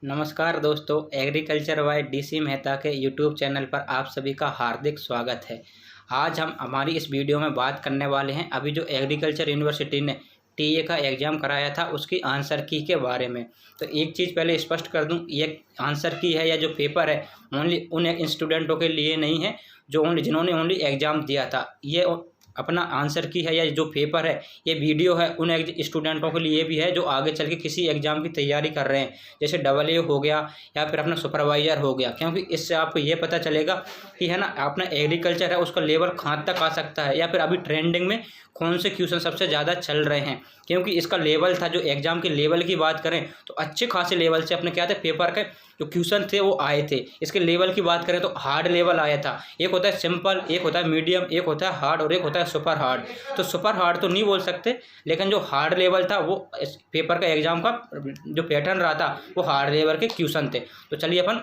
नमस्कार दोस्तों, agriculture by DC Mehta के यूट्यूब चैनल पर आप सभी का हार्दिक स्वागत है। आज हम हमारी इस वीडियो में बात करने वाले हैं अभी जो एग्रीकल्चर यूनिवर्सिटी ने टीए का एग्ज़ाम कराया था उसकी आंसर की के बारे में। तो एक चीज़ पहले स्पष्ट कर दूं, ये आंसर की है या जो पेपर है ओनली उन स्टूडेंटों के लिए नहीं है जो जिन्होंने ओनली एग्ज़ाम दिया था। ये अपना आंसर की है या जो पेपर है ये वीडियो है उन स्टूडेंटों के लिए भी है जो आगे चल के किसी एग्ज़ाम की तैयारी कर रहे हैं, जैसे AA हो गया या फिर अपना सुपरवाइज़र हो गया। क्योंकि इससे आपको ये पता चलेगा कि है ना अपना एग्रीकल्चर है उसका लेवल कहाँ तक आ सकता है या फिर अभी ट्रेंडिंग में कौन से क्वेश्चन सबसे ज़्यादा चल रहे हैं। क्योंकि इसका लेवल था, जो एग्ज़ाम के लेवल की बात करें तो अच्छे खासे लेवल से अपने क्या थे पेपर के जो क्वेश्चन थे वो आए थे। इसके लेवल की बात करें तो हार्ड लेवल आया था, एक होता है सिंपल, एक होता है मीडियम, एक होता है हार्ड और एक होता है सुपर हार्ड। तो सुपर हार्ड तो नहीं बोल सकते, लेकिन जो हार्ड लेवल था वो इस पेपर का एग्ज़ाम का जो पैटर्न रहा था वो हार्ड लेवल के क्वेश्चन थे। तो चलिए अपन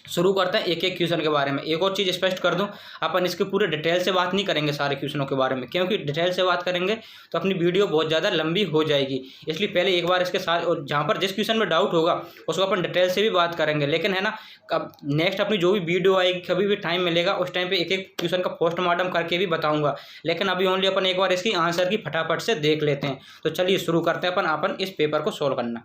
शुरू करते हैं एक एक क्वेश्चन के बारे में। एक और चीज़ स्पष्ट कर दूं, अपन इसके पूरे डिटेल से बात नहीं करेंगे सारे क्वेश्चनों के बारे में, क्योंकि डिटेल से बात करेंगे तो अपनी वीडियो बहुत ज़्यादा लंबी हो जाएगी। इसलिए पहले एक बार इसके साथ, और जहाँ पर जिस क्वेश्चन में डाउट होगा उसको अपन डिटेल से भी बात करेंगे। लेकिन है ना, अब नेक्स्ट अपनी जो भी वीडियो आएगी, कभी भी टाइम मिलेगा उस टाइम पर एक एक क्वेश्चन का पोस्टमार्टम करके भी बताऊँगा। लेकिन अभी ओनली अपन एक बार इसकी आंसर की फटाफट से देख लेते हैं। तो चलिए शुरू करते हैं अपन इस पेपर को सोल्व करना।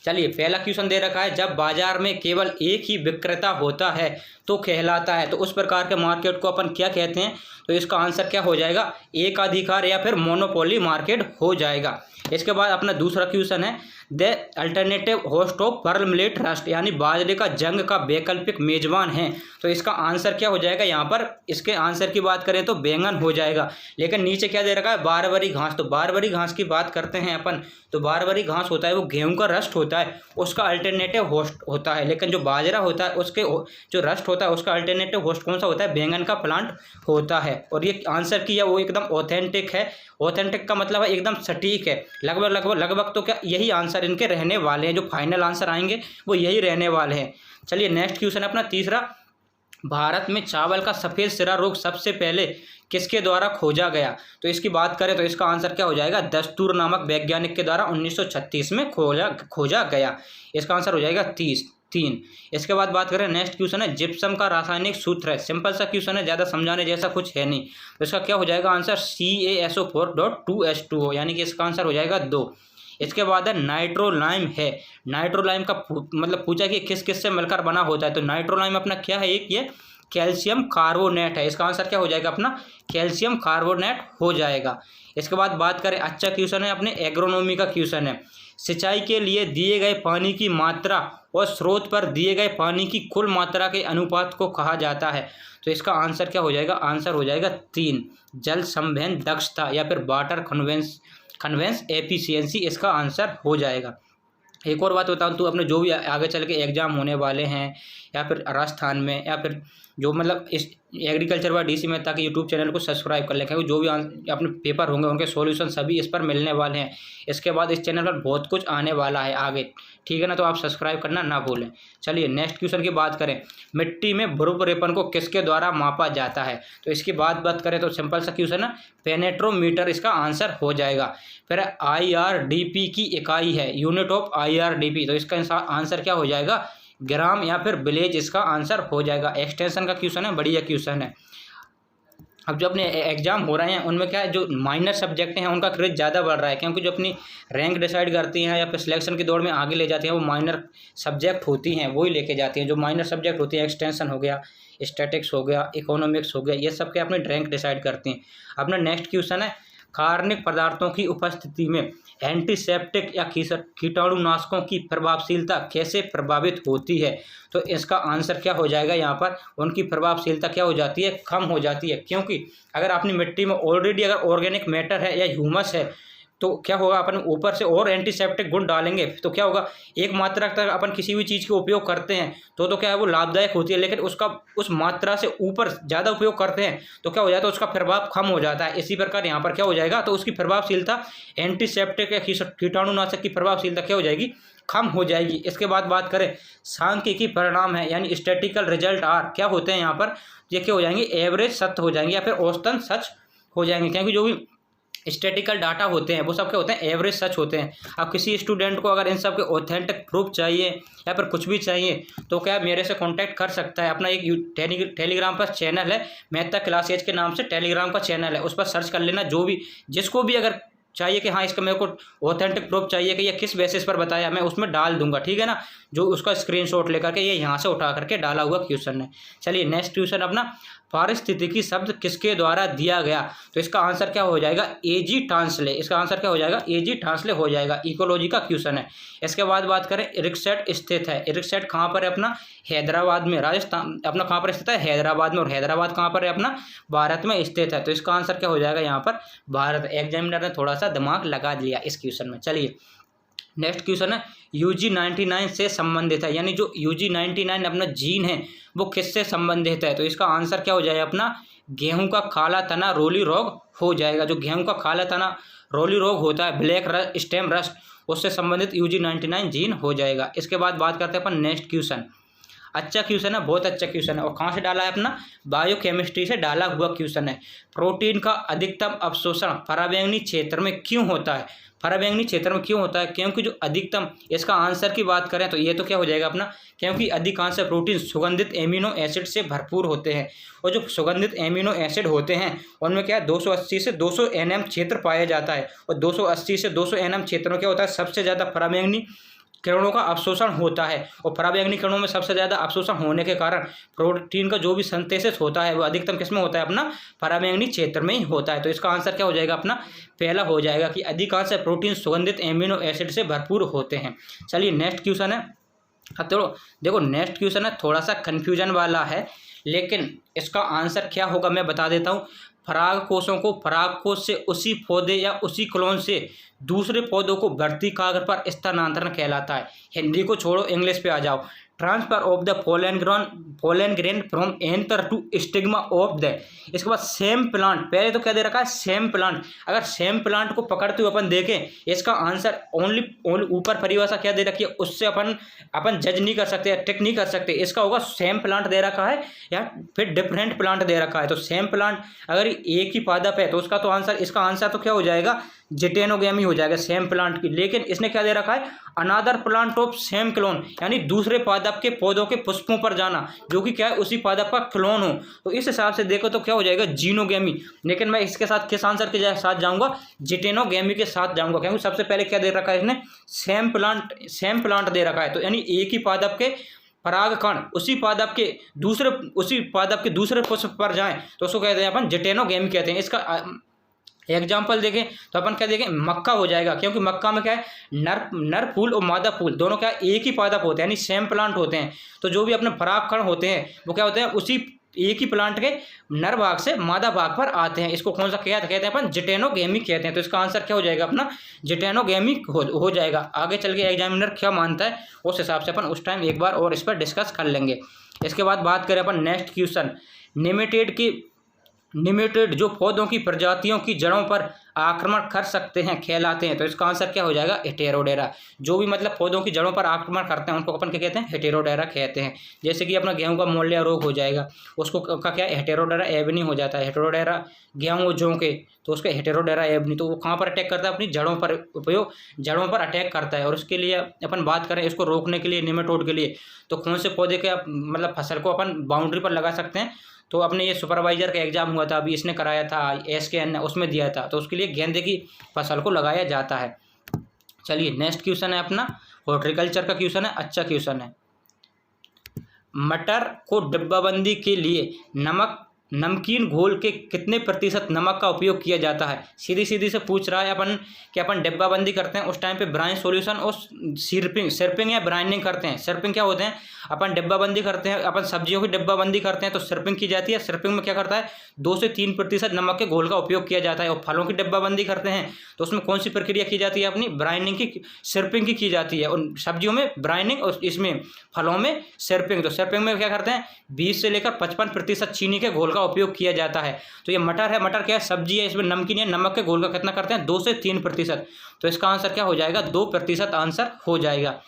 चलिए पहला क्वेश्चन दे रखा है, जब बाजार में केवल एक ही विक्रेता होता है तो कहलाता है। तो उस प्रकार के मार्केट को अपन क्या कहते हैं? तो इसका आंसर क्या हो जाएगा? एकाधिकार या फिर मोनोपोली मार्केट हो जाएगा। इसके बाद अपना दूसरा क्वेश्चन है, the alternative host of pearl millet rust, यानी बाजरे का जंग का वैकल्पिक मेजबान है। तो इसका आंसर क्या हो जाएगा? यहाँ पर इसके आंसर की बात करें तो बैंगन हो जाएगा। लेकिन नीचे क्या दे रखा है? बारबरी घास। तो बारबरी घास की बात करते हैं अपन, तो बारबरी घास होता है वो गेहूं का रस्ट होता है, उसका अल्टरनेटिव होस्ट होता है। लेकिन जो बाजरा होता है उसके जो रस्ट होता है उसका अल्टरनेटिव होस्ट कौन सा होता है? बैंगन का प्लांट होता है। और ये आंसर की है वो एकदम ऑथेंटिक है। ऑथेंटिक का मतलब है एकदम सटीक है। लगभग तो क्या यही आंसर इनके रहने वाले हैं, जो फाइनल आंसर आएंगे वो यही रहने वाले हैं। चलिए नेक्स्ट क्वेश्चन है अपना तीसरा, भारत में चावल का सफ़ेद सिरा रोग सबसे पहले किसके द्वारा खोजा गया? तो इसकी बात करें तो इसका आंसर क्या हो जाएगा? दस्तूर नामक वैज्ञानिक के द्वारा 1936 में खोजा गया। इसका आंसर हो जाएगा 3। इसके बाद बात करें नेक्स्ट क्वेश्चन है, जिप्सम का रासायनिक सूत्र है। सिंपल सा क्वेश्चन है, ज़्यादा समझाने जैसा कुछ है नहीं। तो इसका क्या हो जाएगा आंसर? CaSO4.2H2O, यानी कि इसका आंसर हो जाएगा 2। इसके बाद है नाइट्रोलाइम है। नाइट्रोलाइम का मतलब पूछा कि किस किस से मिलकर बना होता है। तो नाइट्रोलाइम अपना क्या है? एक ये कैल्शियम कार्बोनेट है। इसका आंसर क्या हो जाएगा? अपना कैल्शियम कार्बोनेट हो जाएगा। इसके बाद बात करें, अच्छा क्वेश्चन है अपने एग्रोनॉमी का क्वेश्चन है, सिंचाई के लिए दिए गए पानी की मात्रा और स्रोत पर दिए गए पानी की कुल मात्रा के अनुपात को कहा जाता है। तो इसका आंसर क्या हो जाएगा? आंसर हो जाएगा 3, जल संवहन दक्षता या फिर वाटर कन्वेंस एफिशिएंसी इसका आंसर हो जाएगा। एक और बात बताऊँ तो अपने जो भी आगे चल के एग्ज़ाम होने वाले हैं या फिर राजस्थान में या फिर जो मतलब इस एग्रीकल्चर बाय डीसी मेहता के यूट्यूब चैनल को सब्सक्राइब कर लें, क्योंकि जो भी अपने पेपर होंगे उनके सॉल्यूशन सभी इस पर मिलने वाले हैं। इसके बाद इस चैनल पर बहुत कुछ आने वाला है आगे, ठीक है ना? तो आप सब्सक्राइब करना ना भूलें। चलिए नेक्स्ट क्वेश्चन की बात करें, मिट्टी में ध्रुवरेपन को किसके द्वारा मापा जाता है? तो इसकी बात करें तो सिंपल सा क्वेश्चन है, पेनेट्रोमीटर इसका आंसर हो जाएगा। फिर IRDP की इकाई है, यूनिट ऑफ IRDP। तो इसका आंसर क्या हो जाएगा? ग्राम या फिर विलेज इसका आंसर हो जाएगा। एक्सटेंशन का क्वेश्चन है, बढ़िया क्वेश्चन है। अब जो अपने एग्जाम हो रहे हैं उनमें क्या है, जो माइनर सब्जेक्ट हैं उनका क्रेज ज़्यादा बढ़ रहा है, क्योंकि जो अपनी रैंक डिसाइड करती हैं या फिर सिलेक्शन की दौड़ में आगे ले जाती हैं वो माइनर सब्जेक्ट होती हैं, वही लेके जाती हैं। जो माइनर सब्जेक्ट होती हैं, एक्सटेंशन हो गया, स्टैटिक्स हो गया, इकोनॉमिक्स हो गया, ये सब के अपनी रैंक डिसाइड करती हैं। अपना नेक्स्ट क्वेश्चन है, कार्बनिक पदार्थों की उपस्थिति में एंटीसेप्टिक या कीटाणुनाशकों की प्रभावशीलता कैसे प्रभावित होती है? तो इसका आंसर क्या हो जाएगा? यहाँ पर उनकी प्रभावशीलता क्या हो जाती है? कम हो जाती है। क्योंकि अगर अपनी मिट्टी में ऑलरेडी अगर ऑर्गेनिक मैटर है या ह्यूमस है तो क्या होगा, अपन ऊपर से और एंटीसेप्टिक गुण डालेंगे तो क्या होगा, एक मात्रा तक अपन किसी भी चीज़ का उपयोग करते हैं तो क्या है वो लाभदायक होती है। लेकिन उसका उस मात्रा से ऊपर ज़्यादा उपयोग करते हैं तो क्या हो जाता है, उसका प्रभाव कम हो जाता है। इसी प्रकार यहाँ पर क्या हो जाएगा, तो उसकी प्रभावशीलता एंटीसेप्टिक या कीटाणुनाशक की प्रभावशीलता क्या हो जाएगी? कम हो जाएगी। इसके बाद बात करें सांख्यिकी परिणाम है, यानी स्टैटिकल रिजल्ट आर क्या होते हैं यहाँ पर? ये क्या हो जाएंगे? एवरेज सत्य हो जाएंगे या फिर औसतन सच हो जाएंगे। क्योंकि जो भी स्टैटिकल डाटा होते हैं वो सब क्या होते हैं, एवरेज सच होते हैं। अब किसी स्टूडेंट को अगर इन सब के ऑथेंटिक प्रूफ चाहिए या फिर कुछ भी चाहिए तो क्या मेरे से कांटेक्ट कर सकता है। अपना एक टेलीग्राम पर चैनल है, मेहता क्लासेज के नाम से टेलीग्राम का चैनल है, उस पर सर्च कर लेना। जो भी जिसको भी अगर चाहिए कि हाँ इसका मेरे को ऑथेंटिक प्रूफ चाहिए कि ये किस बेसिस पर बताया, मैं उसमें डाल दूंगा, ठीक है ना। जो उसका स्क्रीनशॉट लेकर के ये यहाँ से उठा करके डाला हुआ क्वेश्चन है। चलिए नेक्स्ट क्वेश्चन अपना, पारिस्थितिकी शब्द किसके द्वारा दिया गया। तो इसका आंसर क्या हो जाएगा, एजी टांसले। इसका आंसर क्या हो जाएगा, एजी टांसले हो जाएगा। इकोलॉजी का क्वेश्चन है। इसके बाद बात करें, इरिकसेट स्थित है। इरिकसेट कहाँ पर है अपना, हैदराबाद में, राजस्थान अपना कहाँ पर स्थित है, हैदराबाद में। और हैदराबाद कहाँ पर है अपना, भारत में स्थित है। तो इसका आंसर क्या हो जाएगा यहाँ पर, भारत। एग्जामिनर ने थोड़ा सा दिमाग लगा दिया इस क्वेश्चन में। चलिए नेक्स्ट क्वेश्चन है, UG 99 से संबंधित है, यानी जो UG 99 अपना जीन है वो किससे संबंधित है। तो इसका आंसर क्या हो जाएगा अपना, गेहूं का काला तना रोली रोग हो जाएगा। जो गेहूं का काला तना रोली रोग होता है, ब्लैक स्टेम रस्ट, उससे संबंधित UG 99 जीन हो जाएगा। इसके बाद बात करते हैं अपन नेक्स्ट क्वेश्चन। अच्छा क्वेश्चन है, बहुत अच्छा क्वेश्चन है। और कहाँ से डाला है अपना, बायोकेमिस्ट्री से डाला हुआ क्वेश्चन है। प्रोटीन का अधिकतम अवशोषण पराबैंगनी क्षेत्र में क्यों होता है। पराबैंगनी क्षेत्र में क्यों होता है, क्योंकि जो अधिकतम, इसका आंसर की बात करें तो ये तो क्या हो जाएगा अपना, क्योंकि अधिकांश प्रोटीन सुगंधित एमिनो एसिड से भरपूर होते हैं। और जो सुगंधित एमिनो एसिड होते हैं उनमें क्या है, 280 से 200 nm क्षेत्र पाया जाता है। और 280 से 200 nm क्षेत्र में क्या होता है, सबसे ज़्यादा पराबैंगनी किरणों का अवशोषण होता है। और पराबैंगनी किरणों में सबसे ज़्यादा अवशोषण होने के कारण प्रोटीन का जो भी संश्लेषण होता है वो अधिकतम किसमें होता है, अपना पराबैंगनी क्षेत्र में ही होता है। तो इसका आंसर क्या हो जाएगा अपना, पहला हो जाएगा कि अधिकांश प्रोटीन सुगंधित एमिनो एसिड से भरपूर होते हैं। चलिए नेक्स्ट क्वेश्चन है। हाँ तो देखो नेक्स्ट क्वेश्चन है, थोड़ा सा कन्फ्यूजन वाला है, लेकिन इसका आंसर क्या होगा मैं बता देता हूँ। पराग कोषों को पराग कोष से उसी पौधे या उसी क्लोन से दूसरे पौधों को बढ़ती कागज पर स्थानांतरण कहलाता है। हिंदी को छोड़ो, इंग्लिश पे आ जाओ। Transfer of the pollen grain from anther to stigma of the. इसके बाद सेम प्लांट, पहले तो क्या दे रखा है, सेम प्लांट। अगर सेम प्लांट को पकड़ते हुए अपन देखें, इसका आंसर ओनली ऊपर परिभाषा क्या दे रखी है उससे अपन जज नहीं कर सकते, टिक नहीं कर सकते। इसका होगा सेम प्लांट दे रखा है या फिर डिफरेंट प्लांट दे रखा है। तो सेम प्लांट अगर एक ही पादप है तो उसका तो आंसर, इसका आंसर तो क्या हो जाएगा, जिटेनोगेमी हो जाएगा सेम प्लांट की। लेकिन इसने क्या दे रखा है, अनादर प्लांट ऑफ सेम क्लोन, यानी दूसरे पादप के पौधों के पुष्पों पर जाना जो कि क्या है, उसी पादप का क्लोन हो। तो इस हिसाब से देखो तो क्या हो जाएगा, जीनोगेमी। लेकिन मैं इसके साथ किस आंसर के साथ जाऊंगा, जिटेनोगेमी के साथ जाऊंगा, क्योंकि सबसे पहले क्या दे रखा है इसने, सेम प्लांट दे रखा है। तो यानी एक ही पादप के परागकण उसी पादप के दूसरे पुष्प पर जाएं तो उसको कहते हैं अपन जिटेनोगेमी कहते हैं। इसका एग्जाम्पल देखें तो अपन क्या देखें, मक्का हो जाएगा, क्योंकि मक्का में क्या है, नर फूल और मादा फूल दोनों क्या एक ही पादप होते हैं, यानी सेम प्लांट होते हैं। तो जो भी अपने परागकण होते हैं वो क्या होते हैं, उसी एक ही प्लांट के नर भाग से मादा भाग पर आते हैं। इसको कौन सा कहते हैं अपन, जिटेनोगेमी कहते हैं। तो इसका आंसर क्या हो जाएगा अपना, जिटेनोगेमी हो जाएगा। आगे चल के एग्जामिनर क्या मानता है उस हिसाब से अपन उस टाइम एक बार और इस पर डिस्कस कर लेंगे। इसके बाद बात करें अपन नेक्स्ट क्वेश्चन, निमेटेड जो पौधों की प्रजातियों की जड़ों पर आक्रमण कर सकते हैं कहलाते हैं। तो इसका आंसर क्या हो जाएगा, हेटेरोडेरा। जो भी मतलब पौधों की जड़ों पर आक्रमण करते हैं उनको अपन क्या कहते हैं, हेटेरोडेरा कहते हैं। जैसे कि अपना गेहूं का मोलिया रोग हो जाएगा, उसको का क्या हेटेरोडेरा एबनी हो जाता है। हेटेरोडेरा गेहूं जौ के, तो उसका हेटेरोडेरा एबनी, तो वो कहाँ पर अटैक करता है, अपनी जड़ों पर अटैक करता है। और उसके लिए अपन बात करें इसको रोकने के लिए, निमेटोड के लिए, तो कौन से पौधे के मतलब फसल को अपन बाउंड्री पर लगा सकते हैं। तो अपने ये सुपरवाइजर का एग्जाम हुआ था, अभी इसने कराया था, SKN ने उसमें दिया था। तो उसके लिए गेंदे की फसल को लगाया जाता है। चलिए नेक्स्ट क्वेश्चन है अपना हॉर्टिकल्चर का क्वेश्चन है, अच्छा क्वेश्चन है। मटर को डिब्बाबंदी के लिए नमकीन घोल के कितने प्रतिशत नमक का उपयोग किया जाता है। सीधी से पूछ रहा है अपन कि अपन डिब्बाबंदी करते हैं उस टाइम पे ब्राइन सॉल्यूशन और सिरपिंग या ब्राइंडिंग करते हैं। सिरपिंग क्या होते हैं, अपन डिब्बाबंदी करते हैं, अपन सब्जियों की डिब्बाबंदी करते हैं तो सिरपिंग की जाती है। सिरपिंग में क्या करता है, 2 से 3% नमक के घोल का उपयोग किया जाता है। और फलों की डिब्बाबंदी करते हैं तो उसमें कौन सी प्रक्रिया की जाती है, अपनी ब्राइंडिंग की, सिरपिंग की जाती है। और सब्जियों में ब्राइंडिंग और इसमें फलों में सिरपिंग। तो सिरपिंग में क्या करते हैं, 20 से लेकर 55% चीनी के घोल का उपयोग किया जाता है। तो ये मटर है, मटर क्या है, सब्जी है, इसमें नमकीन है, नमक के घोल का कितना करते हैं, 2 से 3%। तो इसका आंसर क्या हो जाएगा, 2% आंसर हो जाएगा।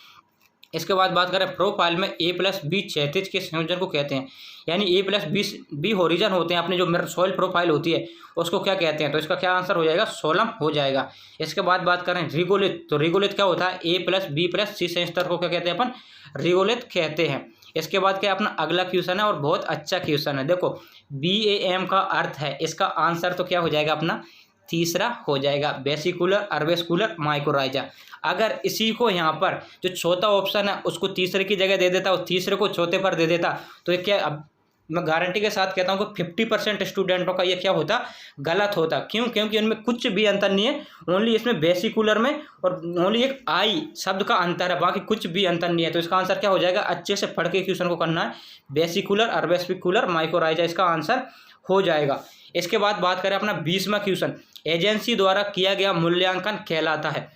इसके बाद बात करें प्रोफाइल में ए प्लस बी क्षैतिज के संयोजन को कहते हैं, यानी ए प्लस बी होरिजन होते हैं अपने जो सॉइल प्रोफाइल होती है उसको क्या कहते हैं, तो इसका क्या आंसर हो जाएगा, सोलम हो जाएगा। इसके बाद बात करें रिगोलिथ, तो रिगोलिथ क्या होता है, ए प्लस बी प्लस सी संयुक्त को क्या कहते हैं अपन, रिगोलिथ कहते हैं। इसके बाद क्या अपना अगला क्वेश्चन है और बहुत अच्छा क्वेश्चन है। देखो BAM का अर्थ है, इसका आंसर तो क्या हो जाएगा अपना तीसरा हो जाएगा, वेसिकुलर अर्वेस्कुलर माइकोराइजा। अगर इसी को यहाँ पर जो चौथा ऑप्शन है उसको तीसरे की जगह दे देता और तीसरे को चौथे पर दे देता तो ये क्या, अब मैं गारंटी के साथ कहता हूँ कि 50% स्टूडेंटों का ये क्या होता, गलत होता। क्यों? क्योंकि उनमें कुछ भी अंतर नहीं है, ओनली इसमें वेसिकुलर में और ओनली एक आई शब्द का अंतर है, बाकी कुछ भी अंतर नहीं है। तो इसका आंसर क्या हो जाएगा, अच्छे से पढ़ के क्वेश्चन को करना है, वेसिकुलर अर्वेस्पिकुलर माइकोराइजा इसका आंसर हो जाएगा। इसके बाद बात करें अपना 20वां क्वेश्चन, एजेंसी द्वारा किया गया मूल्यांकन कहलाता है,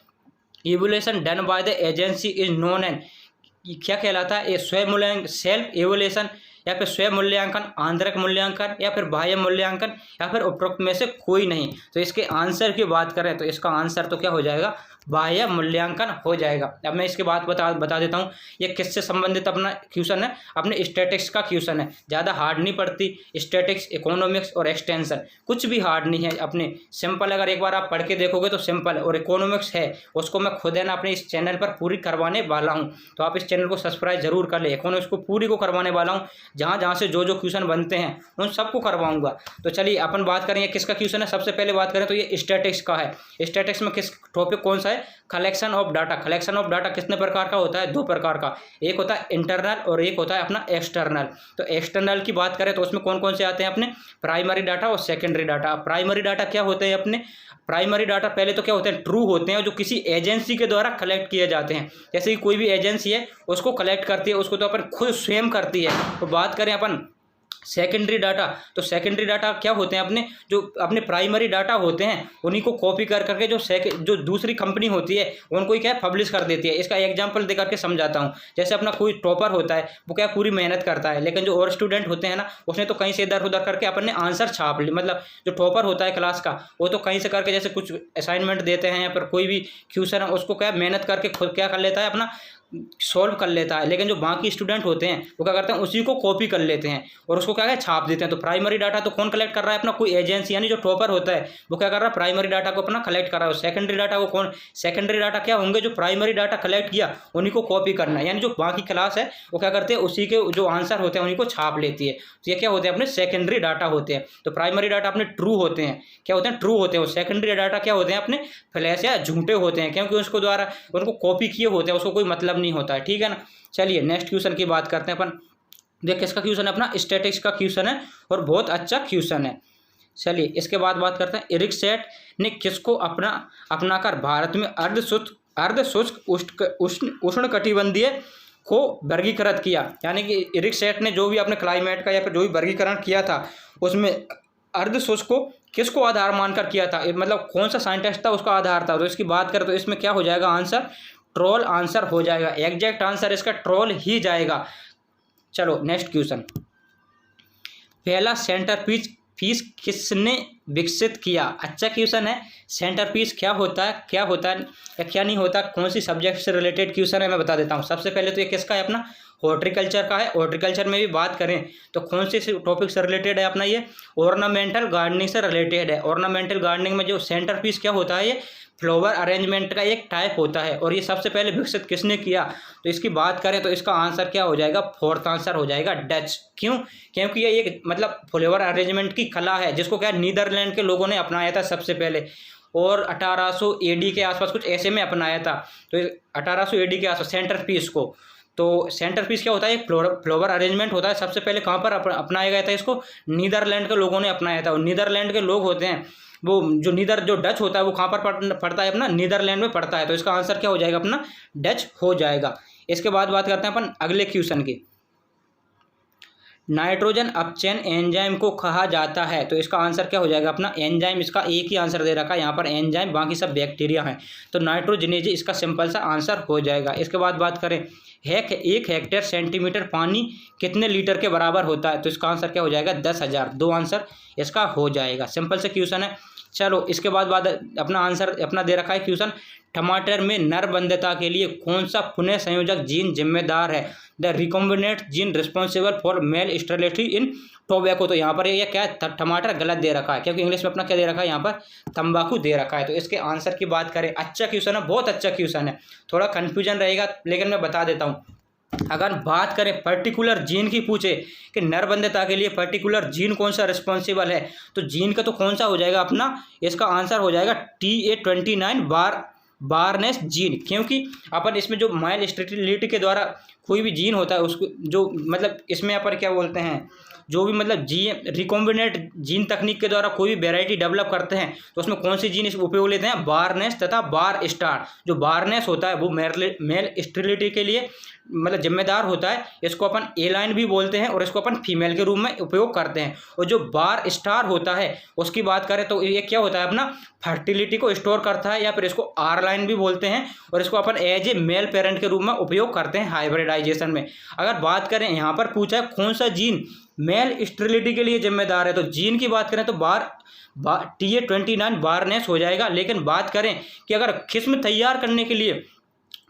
evolution done by the agency is known and, क्या कहलाता है, ये स्वयं मूल्यांकन सेल्फ इवोल्यूशन या फिर स्वयं मूल्यांकन, आंतरिक मूल्यांकन या फिर बाह्य मूल्यांकन या फिर उपरोक्त में से कोई नहीं। तो इसके आंसर की बात करें तो इसका आंसर तो क्या हो जाएगा, बाह्य मूल्यांकन हो जाएगा। अब मैं इसके बाद बता देता हूँ ये किससे संबंधित अपना क्वेश्चन है, अपने स्टैटिक्स का क्वेश्चन है, ज़्यादा हार्ड नहीं पड़ती। स्टैटिक्स, इकोनॉमिक्स और एक्सटेंशन कुछ भी हार्ड नहीं है, अपने सिंपल अगर एक बार आप पढ़ के देखोगे तो सिंपल है। और इकोनॉमिक्स है उसको मैं खुद है ना अपने इस चैनल पर पूरी करवाने वाला हूँ, तो आप इस चैनल को सब्सक्राइब जरूर कर ले। इकोनॉमिक्स को पूरी को करवाने वाला हूँ, जहाँ जहाँ से जो क्वेश्चन बनते हैं उन सबको करवाऊंगा। तो चलिए अपन बात करें किसका क्वेश्चन है। सबसे पहले बात करें तो ये स्टैटिक्स का है। स्टैटिक्स में किस टॉपिक कौन सा है, collection of data. Collection of data कितने प्रकार का होता है, दो प्रकार का, एक होता है इंटरनल और एक होता है अपना एक्सटर्नल। तो एक्सटर्नल की बात करें तो उसमें कौन कौन से आते हैं अपने, प्राइमरी डाटा और सेकेंडरी डाटा। प्राइमरी डाटा क्या होते हैं अपने, प्राइमरी डाटा पहले तो क्या होते हैं, ट्रू होते हैं, जो किसी एजेंसी के द्वारा कलेक्ट किए जाते हैं। जैसे कि कोई भी एजेंसी है उसको कलेक्ट करती है, उसको तो अपन खुद स्वयं करती है। तो बात करें अपन सेकेंडरी डाटा, तो सेकेंडरी डाटा क्या होते हैं अपने, जो अपने प्राइमरी डाटा होते हैं उन्हीं को कॉपी कर करके जो दूसरी कंपनी होती है उनको ही क्या पब्लिश कर देती है। इसका एग्जांपल दे करके समझाता हूँ। जैसे अपना कोई टॉपर होता है वो क्या पूरी मेहनत करता है, लेकिन जो और स्टूडेंट होते हैं ना उसने तो कहीं से इधर उधर करके अपने आंसर छाप ली। मतलब जो टॉपर होता है क्लास का वो तो कहीं से करके जैसे कुछ असाइनमेंट देते हैं या फिर कोई भी क्वेश्चन है उसको क्या मेहनत करके खुद क्या कर लेता है, अपना सॉल्व कर लेता है। लेकिन जो बाकी स्टूडेंट होते हैं वो क्या करते हैं, उसी को कॉपी कर लेते हैं और उसको क्या है छाप देते हैं। तो प्राइमरी डाटा तो कौन कलेक्ट कर रहा है, अपना कोई एजेंसी, यानी जो टॉपर होता है वो क्या कर रहा है, प्राइमरी डाटा को अपना कलेक्ट कर रहा है। सेकेंडरी डाटा को कौन, सेकेंडरी डाटा क्या होंगे, जो प्राइमरी डाटा कलेक्ट किया उन्हीं को कॉपी करना है, यानी जो बाकी क्लास है वो क्या करते हैं उसी के जो आंसर होते हैं उन्हीं को छाप लेती है। तो ये क्या होते हैं अपने सेकेंडरी डाटा होते हैं। तो प्राइमरी डाटा अपने ट्रू होते हैं, क्या होते हैं, ट्रू होते हैं। और सेकेंडरी डाटा क्या होते हैं, अपने फ्लैश या झूठे होते हैं, क्योंकि उसको द्वारा उनको कॉपी किए होते हैं, उसको कोई मतलब नहीं होता है। ठीक है ना। चलिए नेक्स्ट क्वेश्चन की बात करते हैं अपन। देख किसका क्वेश्चन है, अपना स्टैटिक्स का क्वेश्चन है और बहुत अच्छा क्वेश्चन है। चलिए इसके बाद बात करते हैं, इरिकसेट ने किसको अपनाकर भारत में अर्धशुष्क उष्णकटिबंधीय को वर्गीकृत किया। यानी कि इरिकसेट ने जो भी अपने क्लाइमेट का या फिर जो भी वर्गीकरण किया था उसमें अर्धशुष्क को किसको आधार मानकर किया था, मतलब कौन सा साइंटिस्ट था उसका आधार था। तो इसकी बात करें तो इसमें क्या हो जाएगा आंसर, ट्रोल आंसर हो जाएगा। एग्जैक्ट आंसर इसका ट्रोल ही जाएगा। चलो नेक्स्ट क्वेश्चन, पहला सेंटरपीस किसने विकसित किया। अच्छा क्वेश्चन है। सेंटरपीस क्या होता है, क्या होता है या क्या नहीं होता, कौन सी सब्जेक्ट से रिलेटेड क्वेश्चन है मैं बता देता हूँ। सबसे पहले तो ये किसका है, अपना हॉर्टिकल्चर का है। हॉर्टिकल्चर में भी बात करें तो कौन से टॉपिक से रिलेटेड है, अपना ये ऑर्नामेंटल गार्डनिंग से रिलेटेड है। ऑर्नामेंटल गार्डनिंग में जो सेंटरपीस क्या होता है, ये फ्लावर अरेंजमेंट का एक टाइप होता है और ये सबसे पहले विकसित किसने किया। तो इसकी बात करें तो इसका आंसर क्या हो जाएगा, फोर्थ आंसर हो जाएगा डच। क्यों, क्योंकि ये एक मतलब फ्लावर अरेंजमेंट की कला है जिसको क्या नीदरलैंड के लोगों ने अपनाया था सबसे पहले, और 1800 AD के आसपास कुछ ऐसे में अपनाया था। तो 1800 AD के आसपास सेंटरपीस को, तो सेंटरपीस क्या होता है, एक फ्लावर अरेंजमेंट होता है। सबसे पहले कहाँ पर अपनाया गया था इसको, नीदरलैंड के लोगों ने अपनाया था। और नीदरलैंड के लोग होते हैं वो जो डच होता है वो कहाँ पर पड़ता है, अपना नीदरलैंड में पड़ता है। तो इसका आंसर क्या हो जाएगा, अपना डच हो जाएगा। इसके बाद बात करते हैं अपन अगले क्वेश्चन की, नाइट्रोजन अपचयन एंजाइम को कहा जाता है। तो इसका आंसर क्या हो जाएगा, अपना एंजाइम। इसका एक ही आंसर दे रखा है यहाँ पर एंजाइम, बाकी सब बैक्टीरिया हैं। तो नाइट्रोजनेज इसका सिंपल सा आंसर हो जाएगा। इसके बाद बात करें एक हेक्टेयर सेंटीमीटर पानी कितने लीटर के बराबर होता है? तो इसका आंसर क्या हो जाएगा? 10,000। दो आंसर इसका हो जाएगा। सिंपल से क्वेश्चन है। चलो इसके बाद अपना आंसर अपना दे रखा है क्वेश्चन, टमाटर में नरबंधता के लिए कौन सा पुनः संयोजक जीन जिम्मेदार है? The recombinant gene responsible for male sterility in tobacco. तो यहाँ पर ये क्या है? टमाटर गलत दे रखा है, क्योंकि इंग्लिश में अपना क्या दे रखा है? यहाँ पर तंबाकू दे रखा है। तो इसके आंसर की बात करें, अच्छा क्वेश्चन है, बहुत अच्छा क्वेश्चन है। थोड़ा कन्फ्यूजन रहेगा लेकिन मैं बता देता हूँ। अगर बात करें पर्टिकुलर जीन की, पूछे कि नरबंधता के लिए पर्टिकुलर जीन कौन सा रिस्पॉन्सिबल है, तो जीन का तो कौन सा हो जाएगा अपना? इसका आंसर हो जाएगा TA29 बार्नेस जीन। क्योंकि अपन इसमें जो मेल स्टेरिलिटी के द्वारा कोई भी जीन होता है उसको जो मतलब इसमें अपन क्या बोलते हैं, जो भी मतलब रिकॉम्बिनेंट जीन तकनीक के द्वारा कोई भी वेराइटी डेवलप करते हैं तो उसमें कौन सी जीन इस उपयोग लेते हैं? बार्नेस तथा बार स्टार। जो बार्नेस होता है वो मेल स्टेरिलिटी के लिए मतलब जिम्मेदार होता है। इसको अपन ए लाइन भी बोलते हैं और इसको अपन फीमेल के रूप में उपयोग करते हैं। और जो बार स्टार होता है उसकी बात करें तो ये क्या होता है? अपना फर्टिलिटी को स्टोर करता है, या फिर इसको आर लाइन भी बोलते हैं और इसको अपन एज ए मेल पेरेंट के रूप में उपयोग करते हैं हाइब्रिडाइजेशन में। अगर बात करें यहाँ पर पूछा है कौन सा जीन मेल स्टेरिलिटी के लिए जिम्मेदार है, तो जीन की बात करें तो TA29 बार्नेस हो जाएगा। लेकिन बात करें कि अगर किस्म तैयार करने के लिए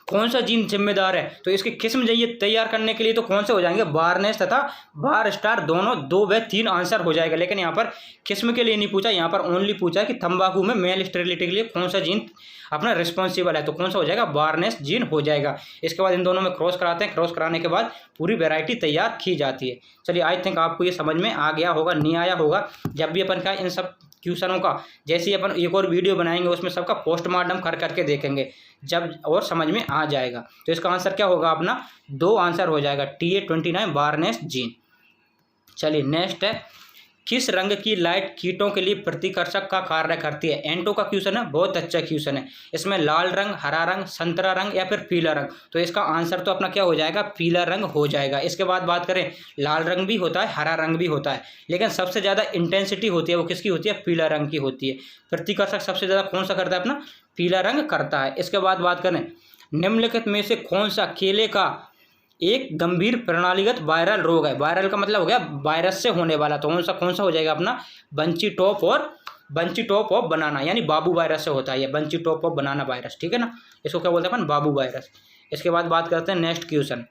कौन सा जीन जिम्मेदार है, तो इसकी किस्म चाहिए तैयार करने के लिए तो कौन से हो जाएंगे? बार्नेस तथा बार स्टार, दोनों 2 व 3 आंसर हो जाएगा। लेकिन यहाँ पर किस्म के लिए नहीं पूछा, यहाँ पर ओनली पूछा कि तंबाकू में मेल स्टेरिलिटी के लिए कौन सा जीन अपना रिस्पॉन्सिबल है, तो कौन सा हो जाएगा? बार्नेस जीन हो जाएगा। इसके बाद इन दोनों में क्रॉस कराते हैं, क्रॉस कराने के बाद पूरी वेराइटी तैयार की जाती है। चलिए आई थिंक आपको ये समझ में आ गया होगा, नहीं आया होगा। जब भी अपन का इन सब क्वेश्चनों का जैसे ही अपन एक और वीडियो बनाएंगे उसमें सबका पोस्टमार्टम कर करके देखेंगे जब और समझ में आ जाएगा। तो इसका आंसर क्या होगा अपना? 2 आंसर हो जाएगा, TA29 बार्नेस जीन। चलिए नेक्स्ट है, किस रंग की लाइट कीटों के लिए प्रतिकर्षक का कार्य करती है? एंटो का क्वेश्चन है, बहुत अच्छा क्वेश्चन है। इसमें लाल रंग, हरा रंग, संतरा रंग या फिर पीला रंग, तो इसका आंसर तो अपना क्या हो जाएगा? पीला रंग हो जाएगा। इसके बाद बात करें, लाल रंग भी होता है, हरा रंग भी होता है, लेकिन सबसे ज़्यादा इंटेंसिटी होती है वो किसकी होती है? पीला रंग की होती है। प्रतिकर्षक सबसे ज़्यादा कौन सा करता है? अपना पीला रंग करता है। इसके बाद बात करें, निम्नलिखित में से कौन सा केले का एक गंभीर प्रणालीगत वायरल रोग है? वायरल का मतलब हो गया वायरस से होने वाला, तो कौन सा हो जाएगा अपना? बंची टॉप ऑफ बनाना, यानी बाबू वायरस से होता है ये bunchy top of banana virus, ठीक है ना। इसको क्या बोलते हैं अपन? बाबू वायरस। इसके बाद बात करते हैं नेक्स्ट क्वेश्चन,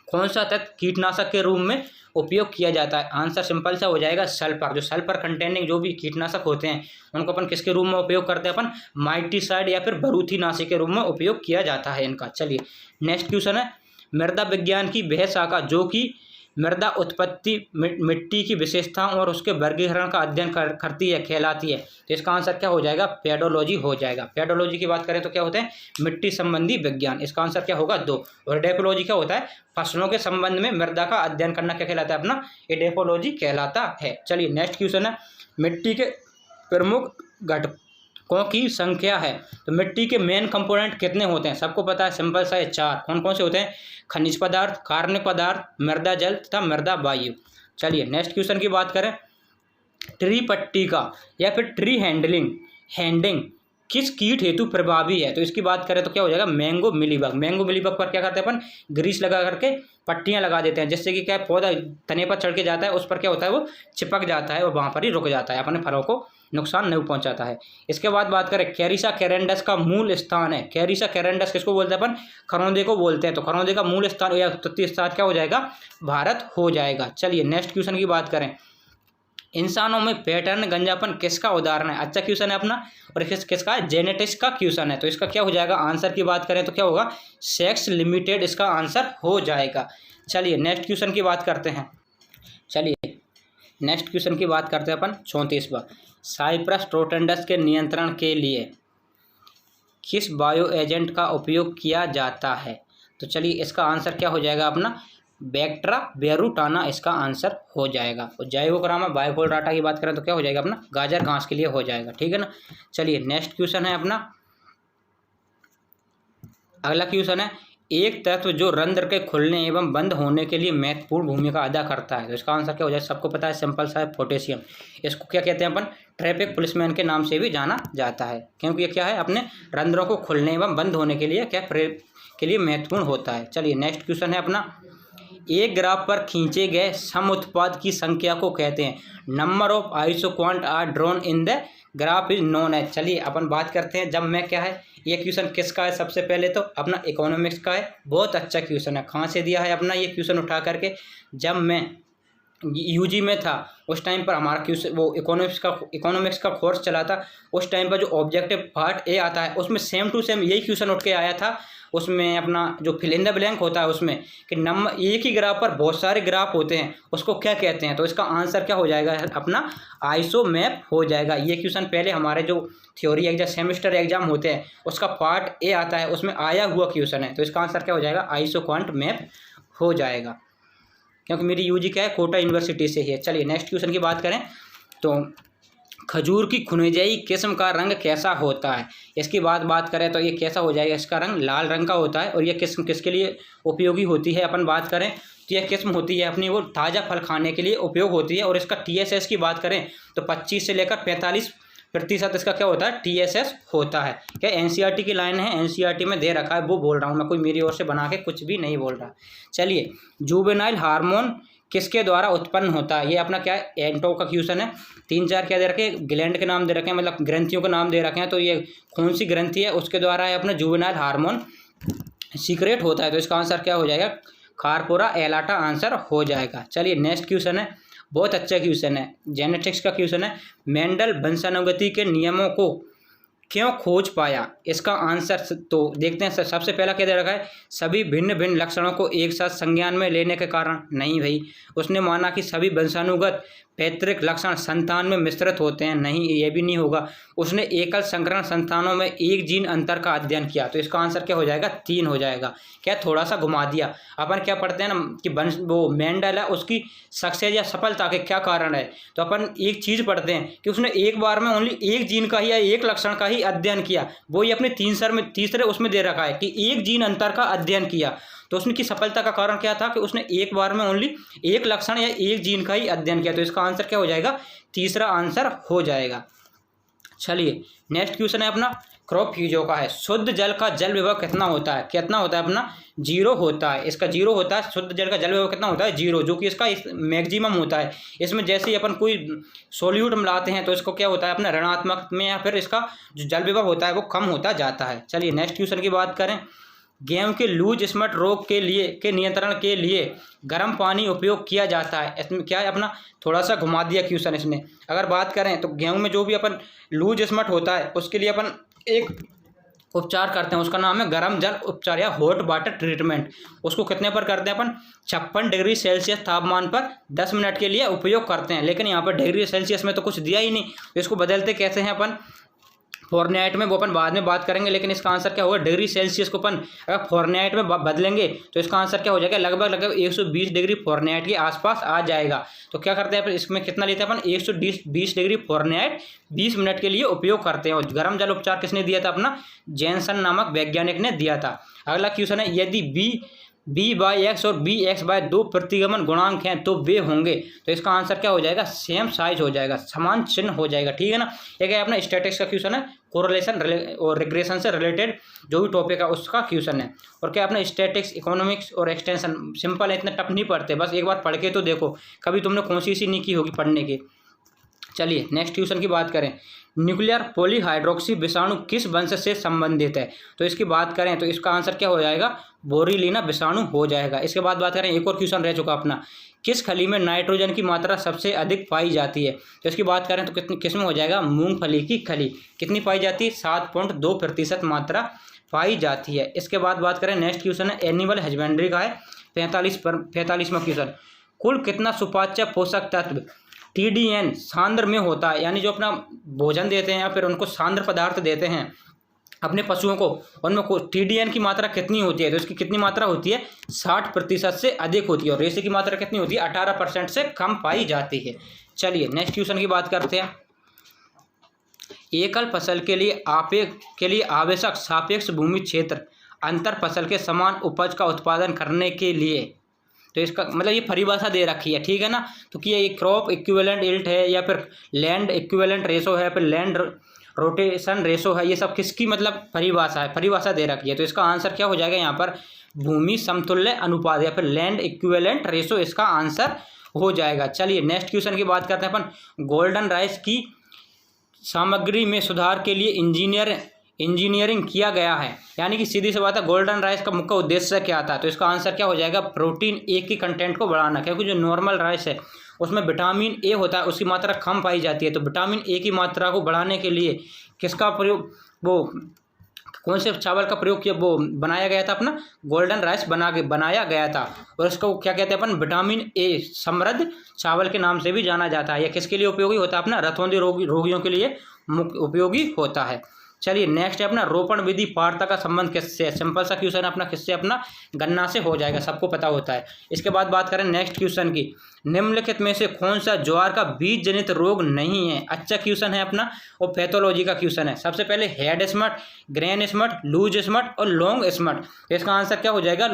कौन सा तत्व कीटनाशक के रूप में उपयोग किया जाता है? आंसर सिंपल सा हो जाएगा सल्फर। जो सल्फर कंटेनिंग जो भी कीटनाशक होते हैं उनको अपन किसके रूप में उपयोग करते हैं? अपन माइटीसाइड या फिर बरूथीनाशी के रूप में उपयोग किया जाता है इनका। चलिए नेक्स्ट क्वेश्चन है, मृदा विज्ञान की वह शाखा जो कि मृदा उत्पत्ति, मिट्टी की विशेषताओं और उसके वर्गीकरण का अध्ययन करती है, कहलाती है? तो इसका आंसर क्या हो जाएगा? पेडोलॉजी हो जाएगा। पेडोलॉजी की बात करें तो क्या होते हैं? मिट्टी संबंधी विज्ञान। इसका आंसर क्या होगा? 2। और एडेफोलॉजी क्या होता है? फसलों के संबंध में मृदा का अध्ययन करना क्या कहलाता है? अपना एडेफोलॉजी कहलाता है। चलिए नेक्स्ट क्वेश्चन है, मिट्टी के प्रमुख घटकों की संख्या है, तो मिट्टी के मेन कंपोनेंट कितने होते हैं? सबको पता है, सिंपल सा है, 4। कौन कौन से होते हैं? खनिज पदार्थ, कार्बनिक पदार्थ, मृदा जल तथा मृदा वायु। चलिए नेक्स्ट क्वेश्चन की बात करें, ट्री पट्टी का या फिर ट्री हैंडिंग किस कीट हेतु प्रभावी है? तो इसकी बात करें तो क्या हो जाएगा? Mango mealybug. मैंगो मिलीबग पर क्या करते हैं अपन? ग्रीस लगा करके पट्टियां लगा देते हैं, जिससे कि क्या पौधा तने पर चढ़ के जाता है, उस पर क्या होता है? वो चिपक जाता है और वहाँ पर ही रुक जाता है, अपने फलों को नुकसान नहीं पहुंचाता है। इसके बाद बात करें, कैरिसा कैरेंडस का मूल स्थान है। कैरिसा कैरेंडस किसको बोलते हैं अपन? खरौंदे को बोलते हैं। तो खरौंदे का मूल स्थान या उत्पत्ति स्थान क्या हो जाएगा? भारत हो जाएगा। चलिए नेक्स्ट क्वेश्चन की बात करें, इंसानों में पैटर्न गंजापन किसका उदाहरण है? अच्छा क्वेश्चन है अपना, और किसका है? जेनेटिक्स का क्वेश्चन है। तो इसका क्या हो जाएगा? आंसर की बात करें तो क्या होगा? सेक्स लिमिटेड इसका आंसर हो जाएगा। चलिए नेक्स्ट क्वेश्चन की बात करते हैं। अपन 34वां, साइप्रस ट्रोटेंडस के नियंत्रण के लिए किस बायो एजेंट का उपयोग किया जाता है? तो चलिए इसका आंसर क्या हो जाएगा अपना? बैक्ट्रा बेरूटाना इसका आंसर हो जाएगा। और जाइवोग्रामा बायोफोल्डाटा की बात करें तो क्या हो जाएगा अपना? गाजर घास के लिए हो जाएगा, ठीक है ना। चलिए नेक्स्ट क्वेश्चन है अपना, अगला क्वेश्चन है, एक तत्व जो रंध्र के खुलने एवं बंद होने के लिए महत्वपूर्ण भूमिका अदा करता है। तो इसका आंसर क्या हो जाए, सबको पता है, सिंपल सा है, पोटेशियम। इसको क्या कहते हैं अपन, ट्रैफिक पुलिसमैन के नाम से भी जाना जाता है, क्योंकि ये क्या है, अपने रंध्रों को खुलने एवं बंद होने के लिए के लिए महत्वपूर्ण होता है। चलिए नेक्स्ट क्वेश्चन है अपना, एक ग्राफ पर खींचे गए सम उत्पाद की संख्या को कहते हैं। Number of isoquant are drawn in the graph is known है। चलिए अपन बात करते हैं, जब मैं क्या है, ये क्वेश्चन किसका है, सबसे पहले तो अपना इकोनॉमिक्स का है। बहुत अच्छा क्वेश्चन है, कहाँ से दिया है अपना ये क्वेश्चन उठा करके, जब मैं यूजी में था उस टाइम पर हमारा क्वेश्चन वो इकोनॉमिक्स का कोर्स चला था। उस टाइम पर जो ऑब्जेक्टिव पार्ट ए आता है उसमें सेम टू सेम यही क्वेश्चन उठ के आया था। उसमें अपना जो फिल इन द ब्लैंक होता है उसमें कि नंबर, एक ही ग्राफ पर बहुत सारे ग्राफ होते हैं, उसको क्या कहते हैं। तो इसका आंसर क्या हो जाएगा अपना, आइसोमैप हो जाएगा। ये क्वेश्चन पहले हमारे जो थ्योरी एग्जाम, सेमेस्टर एग्जाम होते हैं, उसका पार्ट ए आता है, उसमें आया हुआ क्वेश्चन है। तो इसका आंसर क्या हो जाएगा, आइसोक्वांट मैप हो जाएगा, क्योंकि मेरी यूजी क्या है, कोटा यूनिवर्सिटी से ही है। चलिए नेक्स्ट क्वेश्चन की बात करें तो खजूर की खुनिजाई किस्म का रंग कैसा होता है। इसकी बात करें तो ये कैसा हो जाएगा, इसका रंग लाल रंग का होता है। और ये किस्म किसके लिए उपयोगी होती है, अपन बात करें तो यह किस्म होती है अपनी वो ताज़ा फल खाने के लिए उपयोग होती है। और इसका TSS की बात करें तो 25 से लेकर 45% इसका क्या होता है, TSS होता है। क्या NCERT की लाइन है, NCERT में दे रखा है, वो बोल रहा हूँ मैं, कोई मेरी ओर से बना के कुछ भी नहीं बोल रहा। चलिए, जुवेनाइल हार्मोन किसके द्वारा उत्पन्न होता है। ये अपना क्या है, एंटो का क्वेश्चन है। 3-4 क्या दे रखे हैं, ग्लैंड के नाम दे रखे हैं, मतलब ग्रंथियों के नाम दे रखे हैं। तो ये कौन सी ग्रंथि है, उसके द्वारा है अपना जुवेनाइल हार्मोन सीक्रेट होता है। तो इसका आंसर क्या हो जाएगा, कार्पोरा एलाटा आंसर हो जाएगा। चलिए नेक्स्ट क्वेश्चन है, बहुत अच्छा क्वेश्चन है, जेनेटिक्स का क्वेश्चन है। मेंडल वंशानुगति के नियमों को क्यों खोज पाया। इसका आंसर तो देखते हैं। सबसे पहला क्या दे रखा है, सभी भिन्न भिन्न लक्षणों को एक साथ संज्ञान में लेने के कारण। नहीं भाई, उसने माना कि सभी वंशानुगत पैतृक लक्षण संतान में मिश्रित होते हैं। नहीं, ये भी नहीं होगा। उसने एकल संकरण संतानों में एक जीन अंतर का अध्ययन किया। तो इसका आंसर क्या हो जाएगा, 3 हो जाएगा। क्या थोड़ा सा घुमा दिया। अपन क्या पढ़ते हैं ना कि वो मेंडल है, उसकी सक्सेस या सफलता के क्या कारण है। तो अपन एक चीज़ पढ़ते हैं कि उसने एक बार में ओनली एक जीन का ही या एक लक्षण का ही अध्ययन किया। वो ही अपने तीसरे उसमें दे रखा है कि एक जीन अंतर का अध्ययन किया। तो उसने की सफलता का कारण क्या था कि उसने एक बार में ओनली एक लक्षण या एक जीन का ही अध्ययन किया। तो इसका आंसर क्या हो जाएगा, तीसरा आंसर हो जाएगा। चलिए नेक्स्ट क्वेश्चन है अपना, क्रॉप फ्यूजो का है। शुद्ध जल का जल विभव कितना होता है, कितना होता है अपना, 0 होता है। इसका 0 होता है। शुद्ध जल का जल विभव कितना होता है, 0, जो कि इसका मैक्सिमम होता है। इसमें जैसे ही अपन कोई सोल्यूट मिलाते हैं तो इसको क्या होता है अपना ऋणात्मक में, या फिर इसका जो जल विभव होता है वो कम होता जाता है। चलिए नेक्स्ट क्वेश्चन की बात करें, गेहूं के लूज स्मट रोग के नियंत्रण के लिए गर्म पानी उपयोग किया जाता है। इसमें क्या है अपना, थोड़ा सा घुमा दिया क्वेश्चन इसने। अगर बात करें तो गेहूं में जो भी अपन लूज स्मट होता है उसके लिए अपन एक उपचार करते हैं, उसका नाम है गर्म जल उपचार या हॉट वाटर ट्रीटमेंट। उसको कितने पर करते हैं अपन, 56 डिग्री सेल्सियस तापमान पर 10 मिनट के लिए उपयोग करते हैं। लेकिन यहाँ पर डिग्री सेल्सियस में तो कुछ दिया ही नहीं, तो इसको बदलते कैसे हैं अपन, फॉरनाइट में, वो अपन बाद में बात करेंगे। लेकिन इसका आंसर क्या होगा, डिग्री सेल्सियस को अपन अगर फॉरनाइट में बदलेंगे तो इसका आंसर क्या हो जाएगा, लगभग 120 डिग्री फॉरनाइट के आसपास आ जाएगा। तो क्या करते हैं अपन, इसमें कितना लेते हैं अपन, 120 डिग्री फॉरनाइट 20 मिनट के लिए उपयोग करते हैं। और गर्म जल उपचार किसने दिया था अपना, जेनसन नामक वैज्ञानिक ने दिया था। अगला क्वेश्चन है, यदि b/x और bx/2 प्रतिगमन गुणांक हैं तो वे होंगे। तो इसका आंसर क्या हो जाएगा, सेम साइज हो जाएगा, समान चिन्ह हो जाएगा। ठीक है ना। एक है अपना स्टैटिक्स का क्वेश्चन है, कोरिलेशन और रिग्रेशन से रिलेटेड जो भी टॉपिक है उसका क्वेश्चन है। और क्या अपना स्टैटिक्स, इकोनॉमिक्स और एक्सटेंशन सिंपल है, इतने टफ नहीं पढ़ते, बस एक बार पढ़ के तो देखो, कभी तुमने कोशिश ही नहीं की होगी पढ़ने की। चलिए नेक्स्ट क्वेश्चन की बात करें, न्यूक्लियर पॉलीहाइड्रोक्सी विषाणु किस वंश से संबंधित है। तो इसकी बात करें तो इसका आंसर क्या हो जाएगा, बोरिलीना विषाणु हो जाएगा। इसके बाद बात करें, एक और क्वेश्चन रह चुका अपना, किस खली में नाइट्रोजन की मात्रा सबसे अधिक पाई जाती है। तो इसकी बात करें तो कितनी किस्म हो जाएगा, मूंगफली की खली। कितनी पाई जाती है, 7.2% मात्रा पाई जाती है। इसके बाद बात करें, नेक्स्ट क्वेश्चन है एनिमल हस्बेंड्री का है, 45वां क्वेश्चन, कुल कितना सुपाच्य पोषक तत्व TDN सांद्र में होता है। यानी जो अपना भोजन देते हैं या फिर उनको सांद्र पदार्थ देते हैं अपने पशुओं को, उनमें TDN की मात्रा कितनी होती है। तो इसकी कितनी मात्रा होती है, 60% से अधिक होती है। और रेशे की मात्रा कितनी होती है, 18% से कम पाई जाती है। चलिए नेक्स्ट क्वेश्चन की बात करते हैं, एकल फसल के लिए आवश्यक सापेक्ष भूमि क्षेत्र अंतर फसल के समान उपज का उत्पादन करने के लिए। तो इसका मतलब ये परिभाषा दे रखी है, ठीक है ना। तो कि ये क्रॉप इक्विवेलेंट यील्ड है या फिर लैंड इक्विवेलेंट रेशो है, फिर लैंड रोटेशन रेशो है, ये सब किसकी मतलब परिभाषा है, परिभाषा दे रखी है। तो इसका आंसर क्या हो जाएगा यहाँ पर, भूमि समतुल्य अनुपात या फिर लैंड इक्विवेलेंट रेशो इसका आंसर हो जाएगा। चलिए नेक्स्ट क्वेश्चन की बात करते हैं अपन। गोल्डन राइस की सामग्री में सुधार के लिए इंजीनियरिंग किया गया है, यानी कि सीधी सी बात है गोल्डन राइस का मुख्य उद्देश्य क्या था। तो इसका आंसर क्या हो जाएगा, प्रोटीन ए की कंटेंट को बढ़ाना। क्योंकि जो नॉर्मल राइस है उसमें विटामिन ए होता है, उसकी मात्रा कम पाई जाती है। तो विटामिन ए की मात्रा को बढ़ाने के लिए किसका प्रयोग, वो कौन से चावल का प्रयोग किया, वो बनाया गया था अपना गोल्डन राइस बनाया गया था। और इसको क्या कहते हैं अपन, विटामिन ए समृद्ध चावल के नाम से भी जाना जाता है। यह किसके लिए उपयोगी होता है, अपना रतौंधी रोगियों के लिए उपयोगी होता है। चलिए नेक्स्ट है अपना रोपण विधि पारता का संबंध किससे है। सिंपल सा क्वेश्चन है अपना, किससे, अपना गन्ना से हो जाएगा, सबको पता होता है। इसके बाद बात करें नेक्स्ट क्वेश्चन की, निम्नलिखित में से कौन सा ज्वार का बीज जनित रोग नहीं है। अच्छा क्वेश्चन है अपना, और पैथोलॉजी का क्वेश्चन है। सबसे पहले head smut, grain smut, loose smut और लॉन्ग स्मट। इसका आंसर क्या हो जाएगा,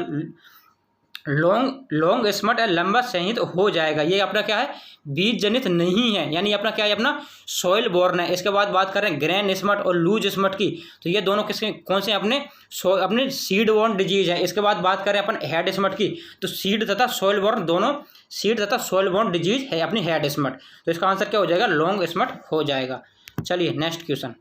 लॉन्ग स्मट या लंबा सहित हो जाएगा। ये अपना क्या है, बीज जनित नहीं है, यानी अपना क्या है, अपना सॉइल बोर्न है। इसके बाद बात करें ग्रेन स्मट और लूज स्मट की, तो ये दोनों किसके कौन से अपने सीड बोर्न डिजीज है। इसके बाद बात करें अपन हेड स्मट की, तो सीड तथा सॉइल बोर्न दोनों, सीड तथा सॉइल बोर्न डिजीज है अपनी हेड स्मट। तो इसका आंसर क्या हो जाएगा, लॉन्ग स्मट हो जाएगा। चलिए नेक्स्ट क्वेश्चन।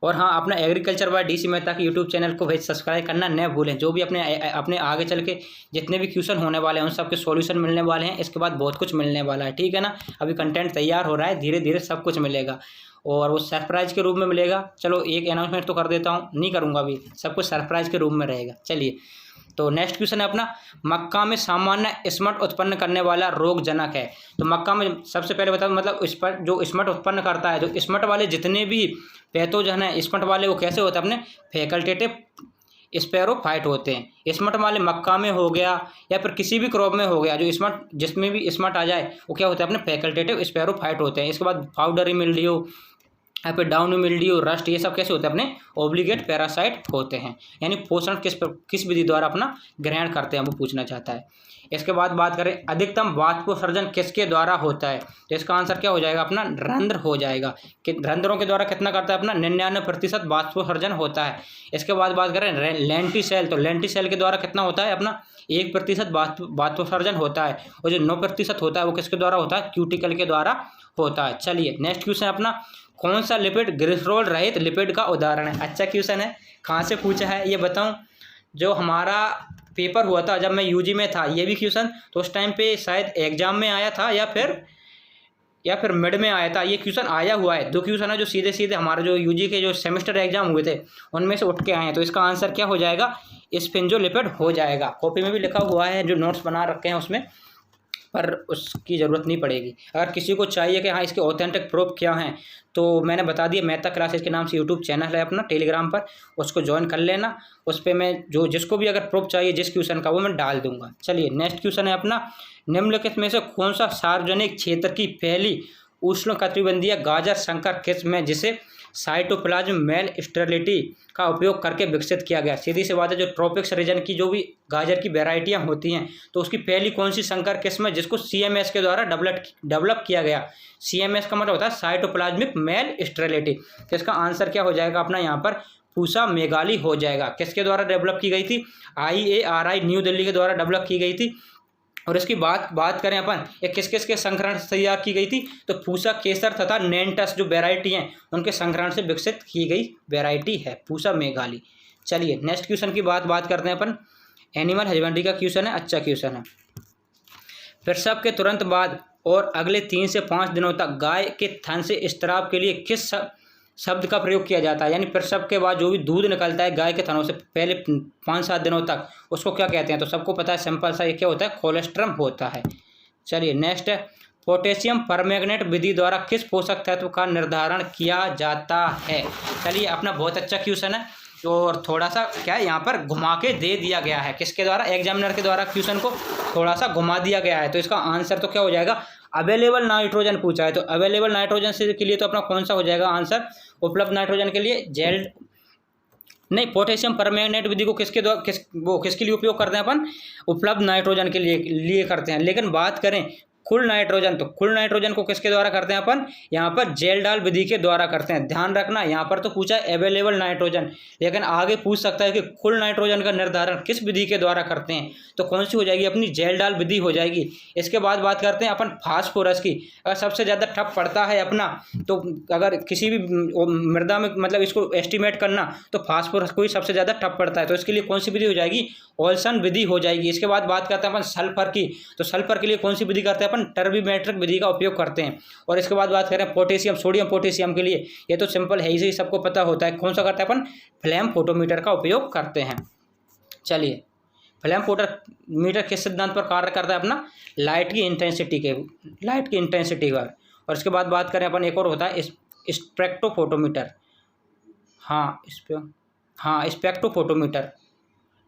और हाँ, अपना एग्रीकल्चर बाय डीसी मेहता के यूट्यूब चैनल को भाई सब्सक्राइब करना न भूलें। जो भी अपने आगे चल के जितने भी क्वेश्चन होने वाले हैं उन सब के सॉल्यूशन मिलने वाले हैं। इसके बाद बहुत कुछ मिलने वाला है, ठीक है ना। अभी कंटेंट तैयार हो रहा है, धीरे धीरे सब कुछ मिलेगा और वो सरप्राइज के रूप में मिलेगा। चलो एक अनाउंसमेंट तो कर देता हूँ, नहीं करूँगा अभी, सब कुछ सरप्राइज के रूप में रहेगा। चलिए तो नेक्स्ट क्वेश्चन है अपना, मक्का में सामान्य स्मट उत्पन्न करने वाला रोगजनक है। तो मक्का में सबसे पहले बताओ, मतलब इस पर जो स्मट उत्पन्न करता है, जो स्मट वाले जितने भी पैथोजन है स्मट वाले, वो कैसे होते हैं, अपने फैकल्टेटिव स्पैरोफाइट होते हैं। स्मट वाले मक्का में हो गया या फिर किसी भी क्रॉप में हो गया, जो स्मट जिसमें भी स्मट आ जाए वो क्या होता है, अपने फैकल्टेटिव स्पैरोफाइट होते हैं। इसके बाद पाउडरी मिल्ड्यू या फिर डाउन मिल्ड्यू, रस्ट, ये सब कैसे होते हैं, अपने ऑब्लिगेट पैरासाइट होते हैं। यानी पोषण किस विधि द्वारा अपना ग्रहण करते हैं, वो पूछना चाहता है। इसके बाद बात करें अधिकतम वाष्पोत्सर्जन किसके द्वारा होता है। तो इसका आंसर क्या हो जाएगा, अपना रंध्र हो जाएगा। कि रंध्रों के द्वारा कितना करता है, अपना 99% वाष्पोत्सर्जन होता है। इसके बाद बात करें लेंटिसेल, तो लेंटिसेल के द्वारा कितना होता है, अपना 1% वाष्पोत्सर्जन होता है। और जो 9% होता है वो किसके द्वारा होता है, क्यूटिकल के द्वारा होता है। चलिए नेक्स्ट क्वेश्चन अपना, कौन सा लिपिड ग्लिसरॉल रहित लिपिड का उदाहरण है। अच्छा क्वेश्चन है, कहाँ से पूछा है ये बताऊं। जो हमारा पेपर हुआ था जब मैं यूजी में था, ये भी क्वेश्चन तो उस टाइम पे शायद एग्जाम में आया था या फिर मिड में आया था। ये क्वेश्चन आया हुआ है, 2 क्वेश्चन है जो सीधे सीधे हमारे जो यूजी के जो सेमेस्टर एग्जाम हुए थे उनमें से उठ के आए हैं। तो इसका आंसर क्या हो जाएगा, स्फिंजोलिपिड हो जाएगा। कॉपी में भी लिखा हुआ है, जो नोट्स बना रखे हैं उसमें, पर उसकी ज़रूरत नहीं पड़ेगी। अगर किसी को चाहिए कि हाँ इसके ऑथेंटिक प्रूफ क्या हैं, तो मैंने बता दिया, मेहता क्लासेस के नाम से यूट्यूब चैनल है अपना टेलीग्राम पर, उसको ज्वाइन कर लेना। उस पर मैं जिसको भी अगर प्रूफ चाहिए जिस क्वेश्चन का, वो मैं डाल दूंगा। चलिए नेक्स्ट क्वेश्चन है अपना, निम्नलिखित में से कौन सा सार्वजनिक क्षेत्र की पहली उष्णकटिबंधीय गाजर संकर किस्म है जिसे साइटोप्लाज्म मेल स्टेरिलिटी का उपयोग करके विकसित किया गया। सीधी सी बात है, जो ट्रॉपिक्स रीजन की जो भी गाजर की वेराइटियां होती हैं, तो उसकी पहली कौन सी संकर किस्म है जिसको CMS के द्वारा डेवलप किया गया। CMS का मतलब होता है साइटोप्लाज्मिक मेल स्टेरिलिटी। तो इसका आंसर क्या हो जाएगा अपना यहाँ पर, पूसा मेघाली हो जाएगा। किसके द्वारा डेवलप की गई थी, IARI न्यू दिल्ली के द्वारा डेवलप की गई थी। और इसकी बात करें अपन, ये किस किस के संकरण से तैयार की गई थी, तो पूसा केसर तथा नेंटस जो वेराइटी हैं उनके संकरण से विकसित की गई वेराइटी है पूसा मेघाली। चलिए नेक्स्ट क्वेश्चन की बात करते हैं अपन, एनिमल हस्बेंड्री का क्वेश्चन है। अच्छा क्वेश्चन है, प्रसव के तुरंत बाद और अगले 3 से 5 दिनों तक गाय के थन से स्त्राव के लिए किस शब्द का प्रयोग किया जाता है। यानी प्रसव के बाद जो भी दूध निकलता है गाय के थनों से पहले 5-7 दिनों तक, उसको क्या कहते हैं। तो सबको पता है, सिंपल सा, ये क्या होता है, कोलेस्ट्रम होता है। चलिए नेक्स्ट है, पोटेशियम परमैंगनेट विधि द्वारा किस पोषक तत्व का निर्धारण किया जाता है। चलिए अपना बहुत अच्छा क्वेश्चन है, और थोड़ा सा क्या है यहाँ पर घुमा के दे दिया गया है, किसके द्वारा, एग्जामिनर के द्वारा क्वेश्चन को थोड़ा सा घुमा दिया गया है। तो इसका आंसर तो क्या हो जाएगा, अवेलेबल नाइट्रोजन पूछा है। तो अवेलेबल नाइट्रोजन से के लिए तो अपना कौन सा हो जाएगा आंसर, उपलब्ध नाइट्रोजन के लिए नहीं, पोटेशियम परमैंगनेट विधि को किसके लिए उपयोग करते हैं अपन? उपलब्ध नाइट्रोजन के लिए करते हैं। लेकिन बात करें कुल नाइट्रोजन, तो कुल नाइट्रोजन को किसके द्वारा करते हैं अपन? यहाँ पर जेल डाल विधि के द्वारा करते हैं। ध्यान रखना, यहाँ पर तो पूछा है अवेलेबल नाइट्रोजन, लेकिन आगे पूछ सकता है कि कुल नाइट्रोजन का निर्धारण किस विधि के द्वारा करते हैं, तो कौन सी हो जाएगी? अपनी जेल डाल विधि हो जाएगी। इसके बाद बात करते हैं अपन फास्फोरस की। अगर सबसे ज़्यादा ठप पड़ता है अपना, तो अगर किसी भी मृदा में मतलब इसको एस्टिमेट करना, तो फास्फोरस को ही सबसे ज़्यादा ठप पड़ता है, तो इसके लिए कौन सी विधि हो जाएगी? ओल्सन विधि हो जाएगी। इसके बाद बात करते हैं अपन सल्फर की, तो सल्फर के लिए कौन सी विधि करते हैं अपन? टर्बीमेट्रिक विधि का उपयोग करते हैं। और इसके बाद बात करें पोटेशियम, सोडियम पोटेशियम के लिए, ये तो सिंपल है, इसे सबको पता होता है, कौन सा करते हैं अपन? फ्लेम फोटोमीटर का उपयोग करते हैं। चलिए, फ्लेम फोटोमीटर किस सिद्धांत पर कार्य करता है? अपना लाइट की इंटेंसिटी पर। और इसके बाद बात करें अपन, एक और होता है स्पेक्ट्रोफोटोमीटर। स्पेक्ट्रोफोटोमीटर